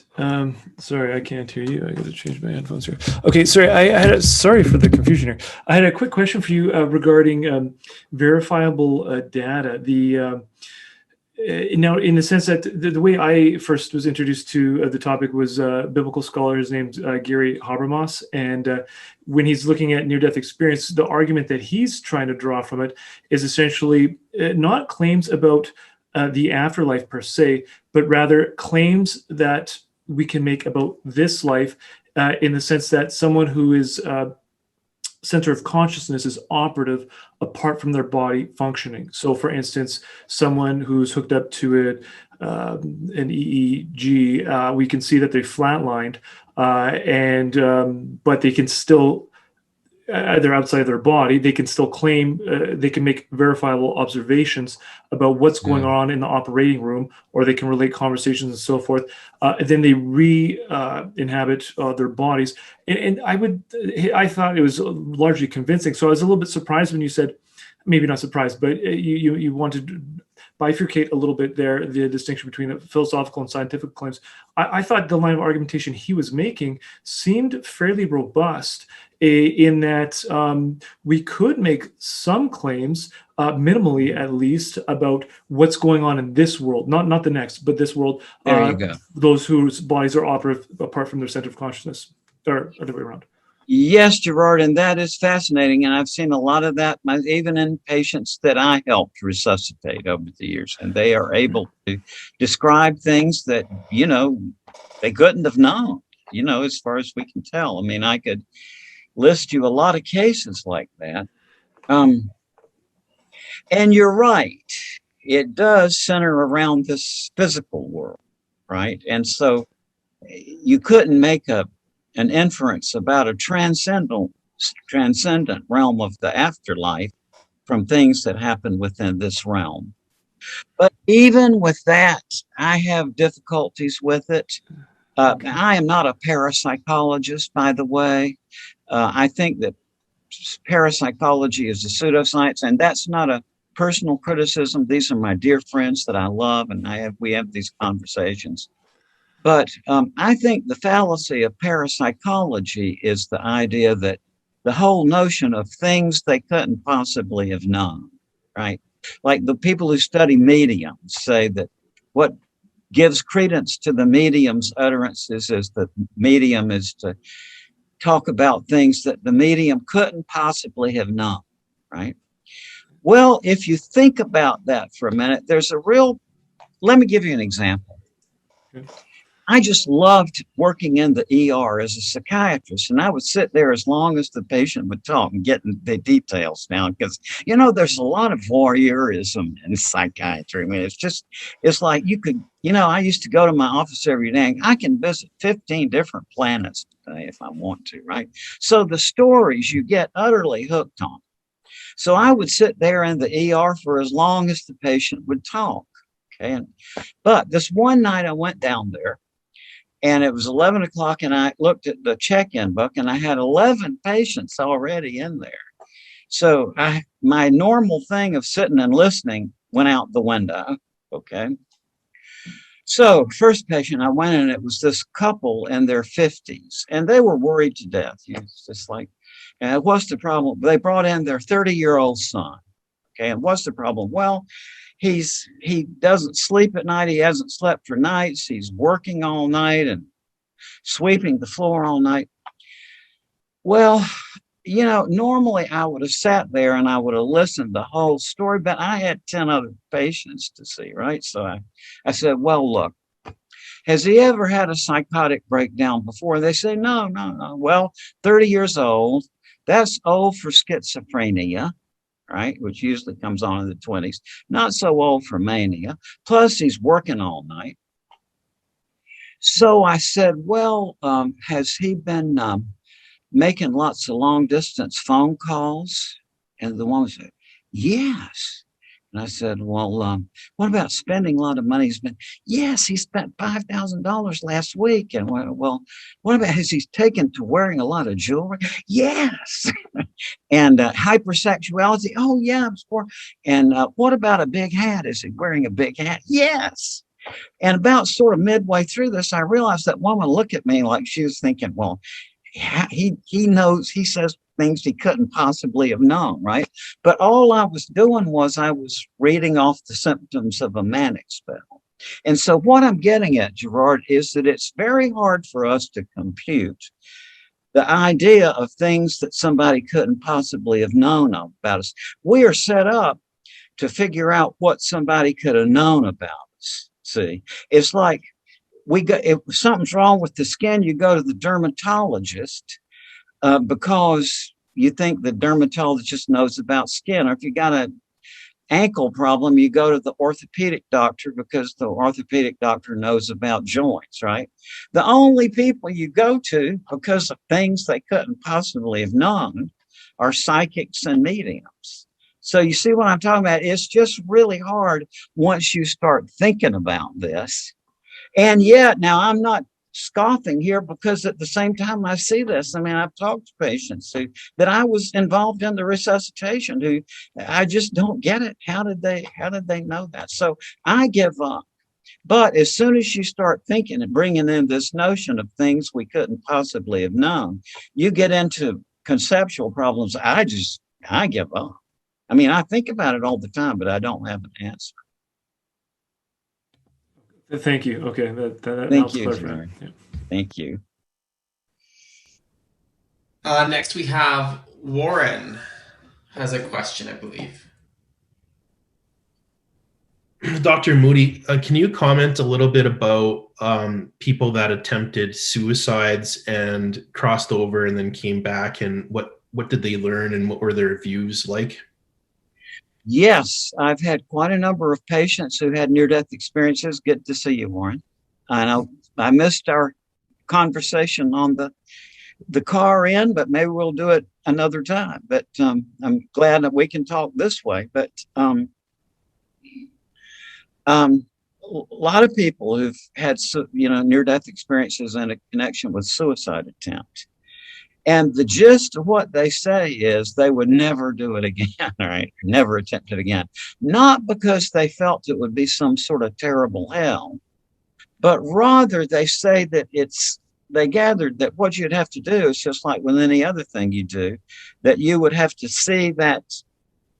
Sorry, I can't hear you. I got to change my headphones here. Okay. Sorry. Sorry for the confusion here. I had a quick question for you regarding verifiable data. Now, in the sense that the way I first was introduced to the topic was biblical scholars named Gary Habermas, and when he's looking at near-death experience, the argument that he's trying to draw from it is essentially not claims about the afterlife per se, but rather claims that we can make about this life in the sense that someone who is center of consciousness is operative apart from their body functioning. So, for instance, someone who's hooked up to an EEG, we can see that they flatlined, but they can still, they're outside their body. They can still claim, they can make verifiable observations about what's going on in the operating room, or they can relate conversations and so forth. And then they re-inhabit their bodies. And I thought it was largely convincing. So I was a little bit surprised when you said, maybe not surprised, but you wanted to bifurcate a little bit there, the distinction between the philosophical and scientific claims. I thought the line of argumentation he was making seemed fairly robust in that we could make some claims, minimally at least, about what's going on in this world, not the next, but this world. There you go. Those whose bodies are operative apart from their center of consciousness, or other way around. Yes, Gerard, and that is fascinating. And I've seen a lot of that, even in patients that I helped resuscitate over the years. And they are able to describe things that, they couldn't have known, as far as we can tell. I mean, I could list you a lot of cases like that. And you're right. It does center around this physical world, right? And so you couldn't make an inference about a transcendent realm of the afterlife from things that happen within this realm. But even with that, I have difficulties with it. I am not a parapsychologist, by the way. I think that parapsychology is a pseudoscience, and that's not a personal criticism. These are my dear friends that I love, and we have these conversations. But I think the fallacy of parapsychology is the idea that the whole notion of things they couldn't possibly have known, right? Like the people who study mediums say that what gives credence to the medium's utterances is that medium is to talk about things that the medium couldn't possibly have known, right? Well, if you think about that for a minute, let me give you an example. Okay. I just loved working in the ER as a psychiatrist, and I would sit there as long as the patient would talk and get the details down, because, there's a lot of voyeurism in psychiatry. I mean, it's like you could, I used to go to my office every day, and I can visit 15 different planets today if I want to, right? So the stories you get utterly hooked on. So I would sit there in the ER for as long as the patient would talk. Okay. But this one night I went down there, and it was 11 o'clock, and I looked at the check-in book, and I had 11 patients already in there. So my normal thing of sitting and listening went out the window. Okay. So first patient I went in, it was this couple in their 50s, and they were worried to death. It's just like, what's the problem? They brought in their 30-year-old son. Okay. And what's the problem? Well, he doesn't sleep at night. He hasn't slept for nights. He's working all night and sweeping the floor all night. Well, normally I would have sat there and I would have listened the whole story, but I had 10 other patients to see, right? So I said, well, look, has he ever had a psychotic breakdown before? They say, no. Well, 30 years old, that's old for schizophrenia, right? Which usually comes on in the 20s. Not so old for mania. Plus, he's working all night. So I said, well, has he been making lots of long distance phone calls? And the woman said, yes. And I said, well, what about spending a lot of money? Yes, he spent $5,000 last week. And well, what about, has he taken to wearing a lot of jewelry? Yes. And hypersexuality? Oh, yeah. And what about a big hat? Is he wearing a big hat? Yes. And about sort of midway through this, I realized that woman looked at me like she was thinking, well, he knows, he says things he couldn't possibly have known, right? But all I was doing was I was reading off the symptoms of a manic spell. And so what I'm getting at, Gerard, is that it's very hard for us to compute the idea of things that somebody couldn't possibly have known about us. We are set up to figure out what somebody could have known about us. See, it's like if something's wrong with the skin, you go to the dermatologist because you think the dermatologist knows about skin. Or if you got an ankle problem, you go to the orthopedic doctor because the orthopedic doctor knows about joints, right? The only people you go to because of things they couldn't possibly have known are psychics and mediums. So you see what I'm talking about? It's just really hard once you start thinking about this. And yet, now I'm not scoffing here because at the same time I see this, I mean, I've talked to patients that I was involved in the resuscitation who I just don't get it. How did they know that? So I give up. But as soon as you start thinking and bringing in this notion of things we couldn't possibly have known, you get into conceptual problems. I give up. I mean, I think about it all the time, but I don't have an answer. Thank you. Okay, that Thank helps you, clarify. Yeah. Thank you. Next, we have Warren has a question, I believe. Dr. Moody, can you comment a little bit about people that attempted suicides and crossed over and then came back, and what did they learn and what were their views like? Yes, I've had quite a number of patients who had near-death experiences. Good to see you, Warren. I know I missed our conversation on the car in, but maybe we'll do it another time. But I'm glad that we can talk this way. But a lot of people who've had near-death experiences in a connection with suicide attempt. And the gist of what they say is they would never do it again, right? Never attempt it again. Not because they felt it would be some sort of terrible hell, but rather they say that they gathered that what you'd have to do is just like with any other thing you do, that you would have to see that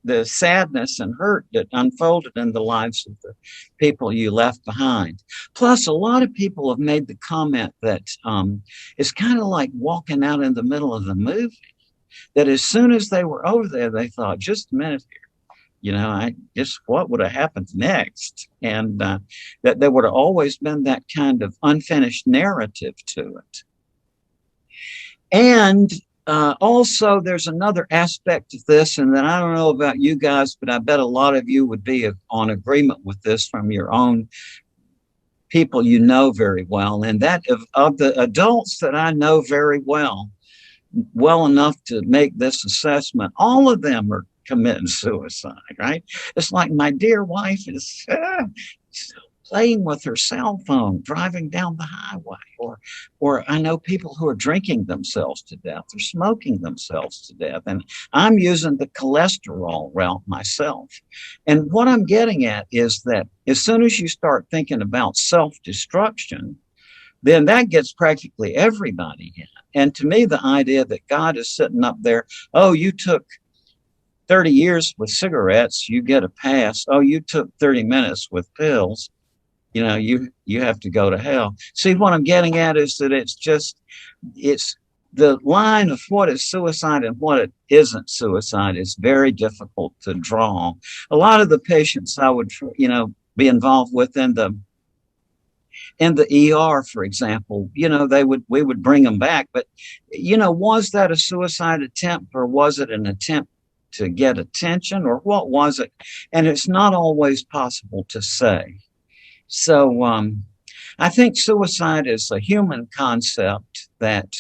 the sadness and hurt that unfolded in the lives of the people you left behind. Plus, a lot of people have made the comment that it's kind of like walking out in the middle of the movie, that as soon as they were over there, they thought, just a minute here, what would have happened next? And that there would have always been that kind of unfinished narrative to it. And also, there's another aspect of this, and then I don't know about you guys, but I bet a lot of you would be on agreement with this from your own people you know very well. And that of the adults that I know very well enough to make this assessment, all of them are committing suicide, right? It's like my dear wife is playing with her cell phone, driving down the highway, or I know people who are drinking themselves to death or smoking themselves to death. And I'm using the cholesterol route myself. And what I'm getting at is that as soon as you start thinking about self-destruction, then that gets practically everybody in. And to me, the idea that God is sitting up there, oh, you took 30 years with cigarettes, you get a pass. Oh, you took 30 minutes with pills, you have to go to hell. See, what I'm getting at is that it's the line of what is suicide and what it isn't suicide is very difficult to draw. A lot of the patients I would, be involved with in the ER, for example, we would bring them back, but, was that a suicide attempt or was it an attempt to get attention or what was it? And it's not always possible to say. So I think suicide is a human concept that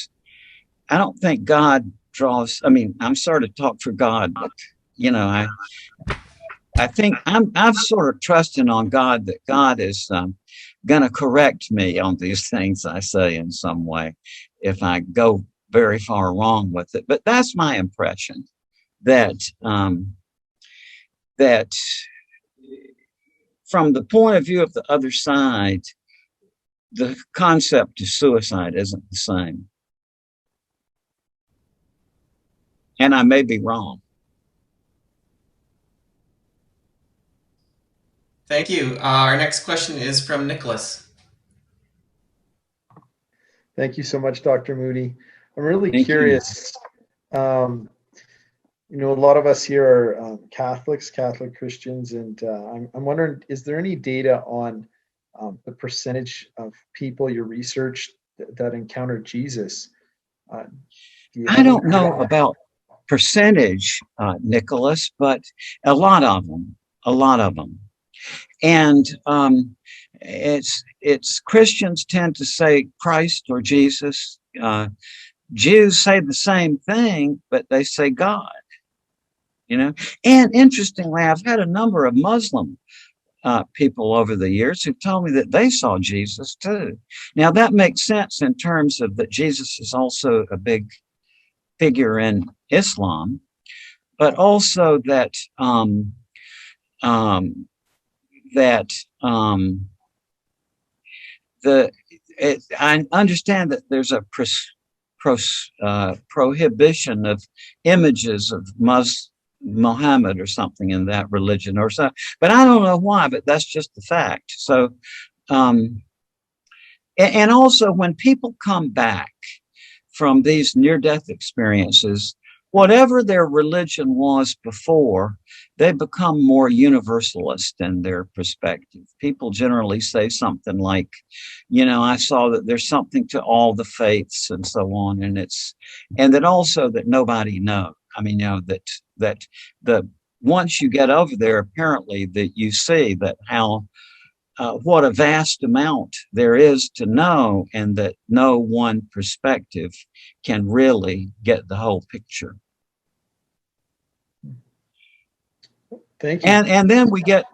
I don't think God draws. I mean, I'm sorry to talk for God, but, I think I'm sort of trusting on God that God is going to correct me on these things I say in some way if I go very far wrong with it. But that's my impression, that from the point of view of the other side, the concept of suicide isn't the same. And I may be wrong. Thank you. Our next question is from Nicholas. Thank you so much, Dr. Moody. I'm really Thank curious. You know, a lot of us here are Catholics, Catholic Christians, and I'm wondering, is there any data on the percentage of people you researched that encountered Jesus? I don't know about percentage, Nicholas, but a lot of them. And it's Christians tend to say Christ or Jesus. Jews say the same thing, but they say God. You know, and interestingly, I've had a number of Muslim people over the years who told me that they saw Jesus too. Now that makes sense in terms of that Jesus is also a big figure in Islam, but also that I understand that there's a prohibition of images of Muhammad or something in that religion or so, but I don't know why, but that's just the fact. So, and also when people come back from these near-death experiences, whatever their religion was before, they become more universalist in their perspective. People generally say something like, you know, I saw that there's something to all the faiths and so on, and that also that nobody knows. I mean, you know, that once you get over there, apparently that you see that how what a vast amount there is to know, and that no one perspective can really get the whole picture. Thank you. And then we get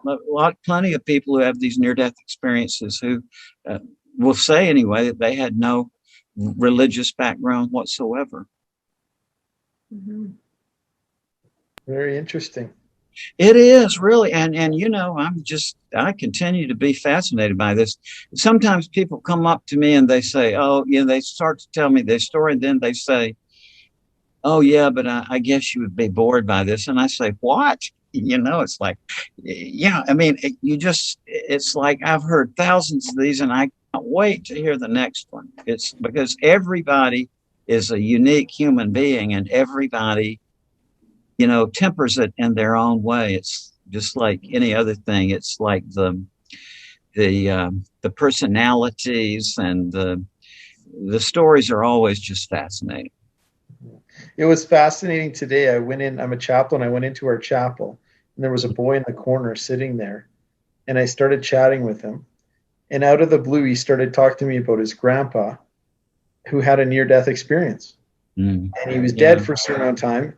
plenty of people who have these near-death experiences who will say anyway that they had no religious background whatsoever. Mm-hmm. Very interesting. It is really, and you know, I continue to be fascinated by this. Sometimes people come up to me and they say, oh, you know, they start to tell me their story, and then they say, oh yeah, but I guess you would be bored by this. And I say, what? You know, it's like, yeah, I mean, it's like I've heard thousands of these and I can't wait to hear the next one. It's because everybody is a unique human being, and everybody, you know, tempers it in their own way. It's just like any other thing. It's like the personalities and the stories are always just fascinating. It was fascinating today. I'm a chaplain. I went into our chapel, and there was a boy in the corner sitting there, and I started chatting with him. And out of the blue, he started talking to me about his grandpa who had a near-death experience. And he was dead for a certain amount of time.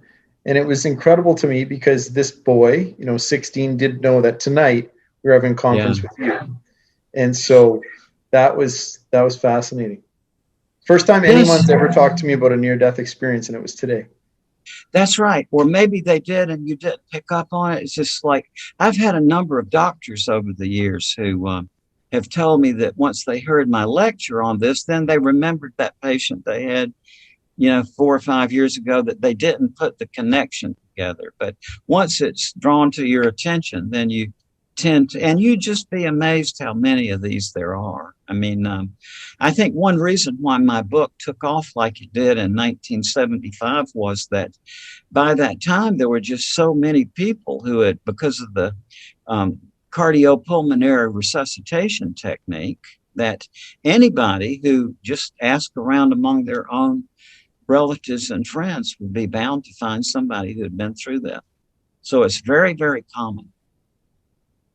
And it was incredible to me because this boy, you know, 16, didn't know that tonight we're having a conference with you. And so that was fascinating. First time anyone's ever talked to me about a near-death experience, and it was today. That's right. Or maybe they did and you didn't pick up on it. It's just like I've had a number of doctors over the years who have told me that once they heard my lecture on this, then they remembered that patient they had, you know, 4 or 5 years ago, that they didn't put the connection together. But once it's drawn to your attention, then you tend to, and you just be amazed how many of these there are. I mean, I think one reason why my book took off like it did in 1975 was that by that time there were just so many people who had, because of the cardiopulmonary resuscitation technique, that anybody who just asked around among their own relatives and friends would be bound to find somebody who had been through that. So it's very, very common.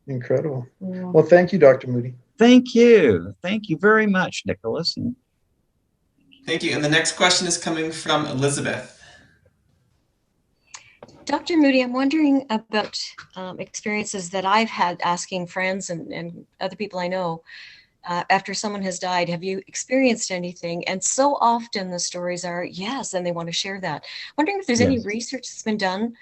Incredible. Well, thank you, Dr. Moody. Thank you. Thank you very much, Nicholas. Thank you. And the next question is coming from Elizabeth. Dr. Moody, I'm wondering about experiences that I've had asking friends and other people I know after someone has died. Have you experienced anything? And so often the stories are yes, and they want to share that. Wondering if there's any research that's been done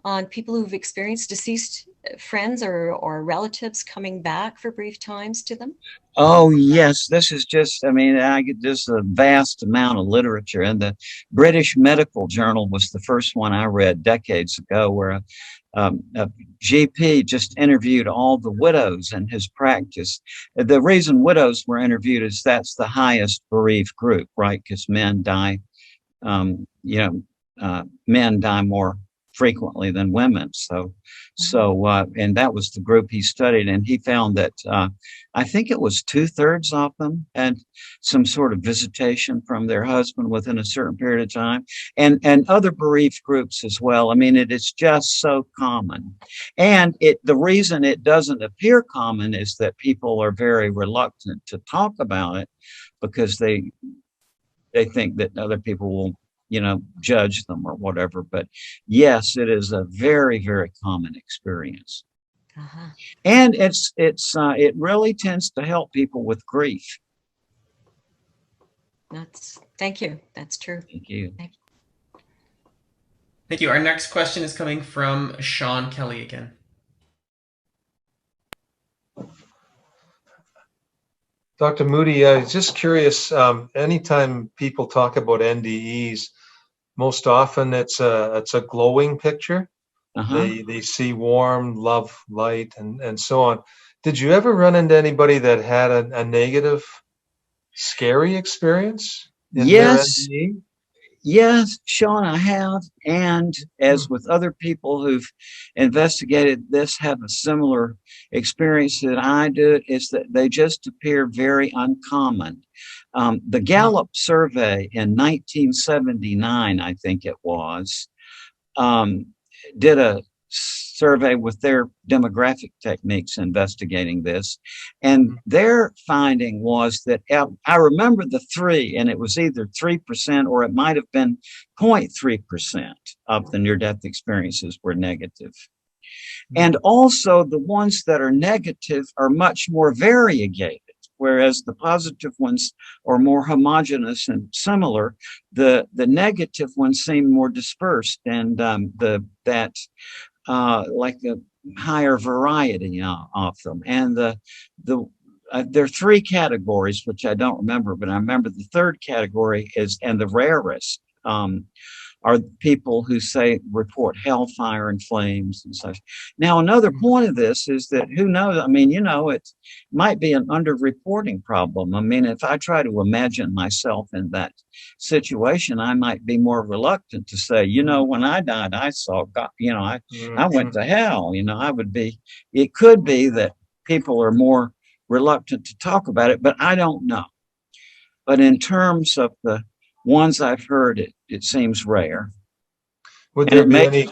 on people who've experienced deceased friends or relatives coming back for brief times to them? Oh, yes. This is just, I mean, I get just a vast amount of literature. And the British Medical Journal was the first one I read decades ago, where a GP just interviewed all the widows in his practice. The reason widows were interviewed is that's the highest bereaved group, right? Because men die, men die more frequently than women. And that was the group he studied. And he found that I think it was 2/3 of them had some sort of visitation from their husband within a certain period of time, and other bereaved groups as well. I mean, it is just so common. And the reason it doesn't appear common is that people are very reluctant to talk about it because they think that other people will judge them or whatever. But yes, it is a very, very common experience. Uh-huh. And it really tends to help people with grief. Thank you. That's true. Thank you. Thank you. Our next question is coming from Sean Kelly again. Dr. Moody, I was just curious, anytime people talk about NDEs, most often it's a glowing picture. Uh-huh. They see warm, love, light, and so on. Did you ever run into anybody that had a negative, scary experience in their NDE? Yes, Sean, I have. And as with other people who've investigated this have a similar experience that I do, is that they just appear very uncommon. The Gallup survey in 1979, I think it was, did a survey with their demographic techniques investigating this. And their finding was that, I remember the 3, and it was either 3% or it might have been 0.3% of the near-death experiences were negative. And also the ones that are negative are much more variegated, whereas the positive ones are more homogeneous and similar. The negative ones seem more dispersed, and like a higher variety of them. And there are 3 categories, which I don't remember, but I remember the 3rd category is, and the rarest, are people who report hellfire and flames and such. Now, another point of this is that who knows? I mean, it might be an underreporting problem. I mean, if I try to imagine myself in that situation, I might be more reluctant to say, when I died, I saw God, I went to hell, it could be that people are more reluctant to talk about it, but I don't know. But in terms of the ones I've heard, it seems rare. Would there be any?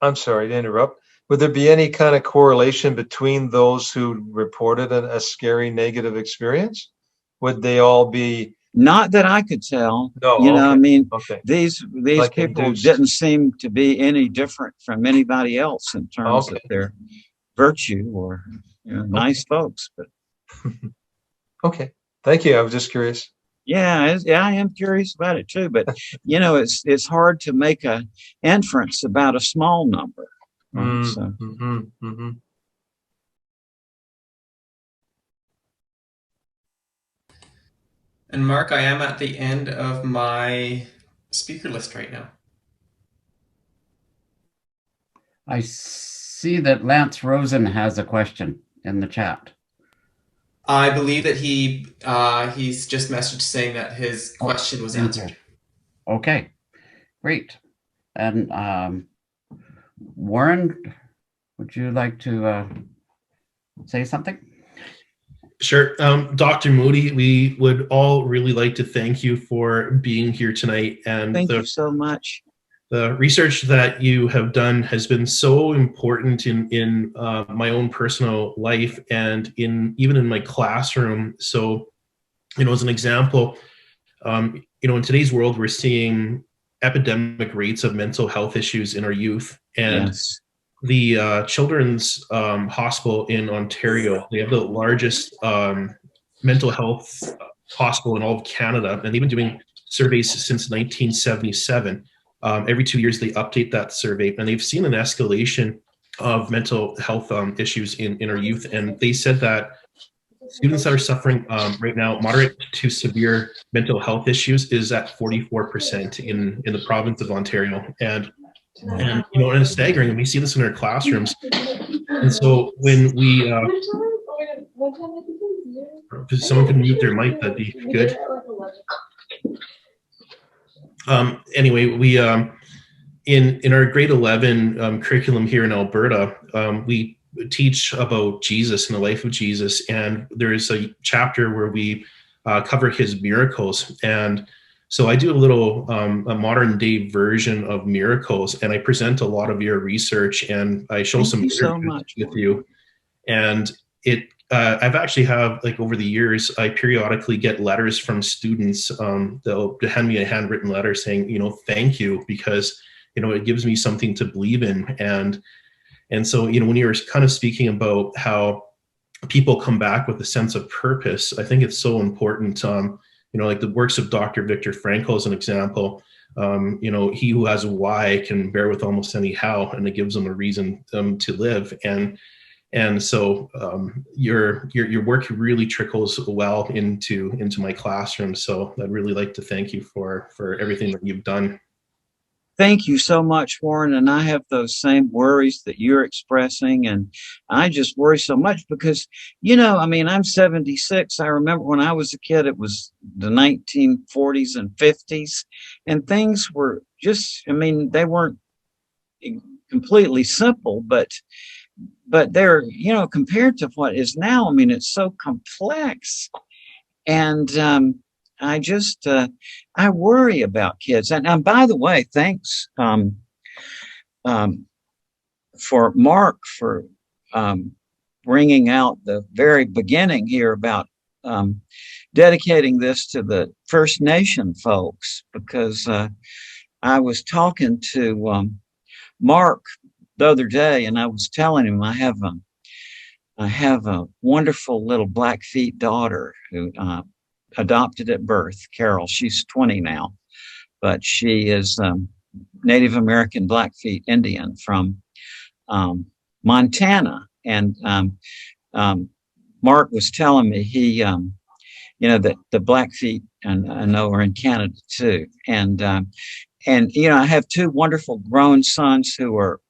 I'm sorry to interrupt. Would there be any kind of correlation between those who reported a scary negative experience? Would they all be? Not that I could tell. No. I mean, okay. These Like people induced. didn't seem to be any different from anybody else in terms of their virtue or nice folks. But okay, thank you. I was just curious. Yeah, I am curious about it too, but it's hard to make an inference about a small number. Right? So. And Mark, I am at the end of my speaker list right now. I see that Lance Rosen has a question in the chat. I believe that he's just messaged saying that his question was answered. Okay, great. And Warren, would you like to say something? Sure. Dr. Moody, we would all really like to thank you for being here tonight. And thank you so much. The research that you have done has been so important in my own personal life and even in my classroom. So, as an example, in today's world, we're seeing epidemic rates of mental health issues in our youth. And yes. The Children's Hospital in Ontario, they have the largest mental health hospital in all of Canada, and they've been doing surveys since 1977. every 2 years they update that survey, and they've seen an escalation of mental health issues in our youth. And they said that students that are suffering right now, moderate to severe mental health issues, is at 44% in the province of Ontario. And and it's staggering, and we see this in our classrooms. And so when we if someone could mute their mic, that'd be good. Anyway, we in our grade 11 curriculum here in Alberta, we teach about Jesus and the life of Jesus, and there is a chapter where we cover his miracles. And so I do a little a modern day version of miracles, and I present a lot of your research, and I show some interviews with you. And I've actually have, like, over the years, I periodically get letters from students. They'll hand me a handwritten letter saying, thank you, because it gives me something to believe in. And so, when you're kind of speaking about how people come back with a sense of purpose, I think it's so important. Like the works of Dr. Viktor Frankl as an example. He who has a why can bear with almost any how, and it gives them a reason to live. And so your work really trickles well into my classroom. So I'd really like to thank you for everything that you've done. Thank you so much, Warren. And I have those same worries that you're expressing. And I just worry so much because, I'm 76. I remember when I was a kid, it was the 1940s and 50s, and things were just, they weren't completely simple, but they're, compared to what is now, it's so complex. And I just, I worry about kids. And by the way, thanks for Mark for bringing out the very beginning here about dedicating this to the First Nation folks, because I was talking to Mark the other day, and I was telling him I have a wonderful little Blackfeet daughter who adopted at birth, Carol. She's 20 now, but she is Native American Blackfeet Indian from Montana. And Mark was telling me he, that the Blackfeet, and I know, are in Canada too. And I have two wonderful grown sons who are,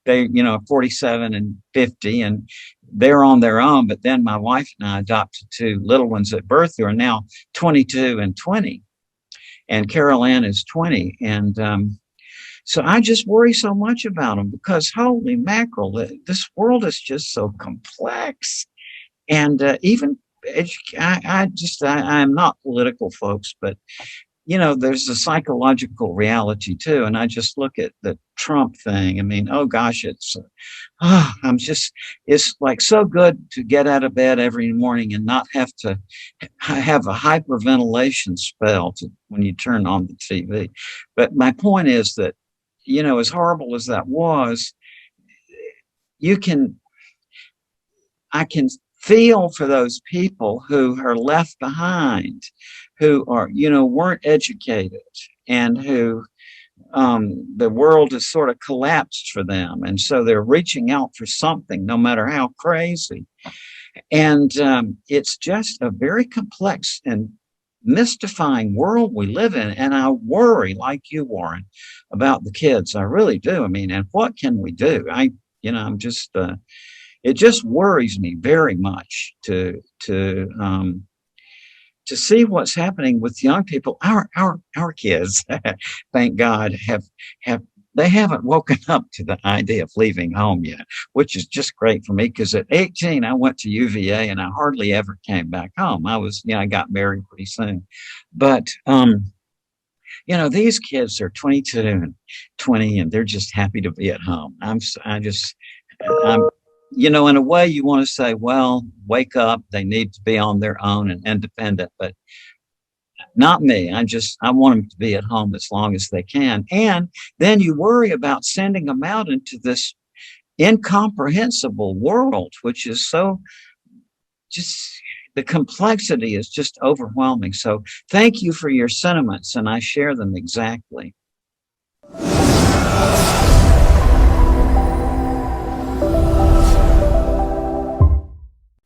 47 and 50, and they're on their own. But then my wife and I adopted two little ones at birth who are now 22 and 20, and Carol Ann is 20. And so I just worry so much about them, because holy mackerel, this world is just so complex. And even I'm not political, folks, but there's a psychological reality too. And I just look at the Trump thing. Oh gosh, it's like so good to get out of bed every morning and not have to have a hyperventilation spell when you turn on the TV. But my point is that, as horrible as that was, I can feel for those people who are left behind, who are, weren't educated, and who the world has sort of collapsed for them. And so they're reaching out for something, no matter how crazy. And it's just a very complex and mystifying world we live in. And I worry, like you, Warren, about the kids. I really do. And what can we do? I'm just, it just worries me very much to see what's happening with young people. Our kids, thank God, they haven't woken up to the idea of leaving home yet, which is just great for me, because at 18 I went to UVA and I hardly ever came back home. I got married pretty soon, but these kids are 22 and 20, and they're just happy to be at home. I'm in a way you want to say, well, wake up, they need to be on their own and independent, but not me. I want them to be at home as long as they can. And then you worry about sending them out into this incomprehensible world, which is so the complexity is just overwhelming. So thank you for your sentiments, and I share them exactly.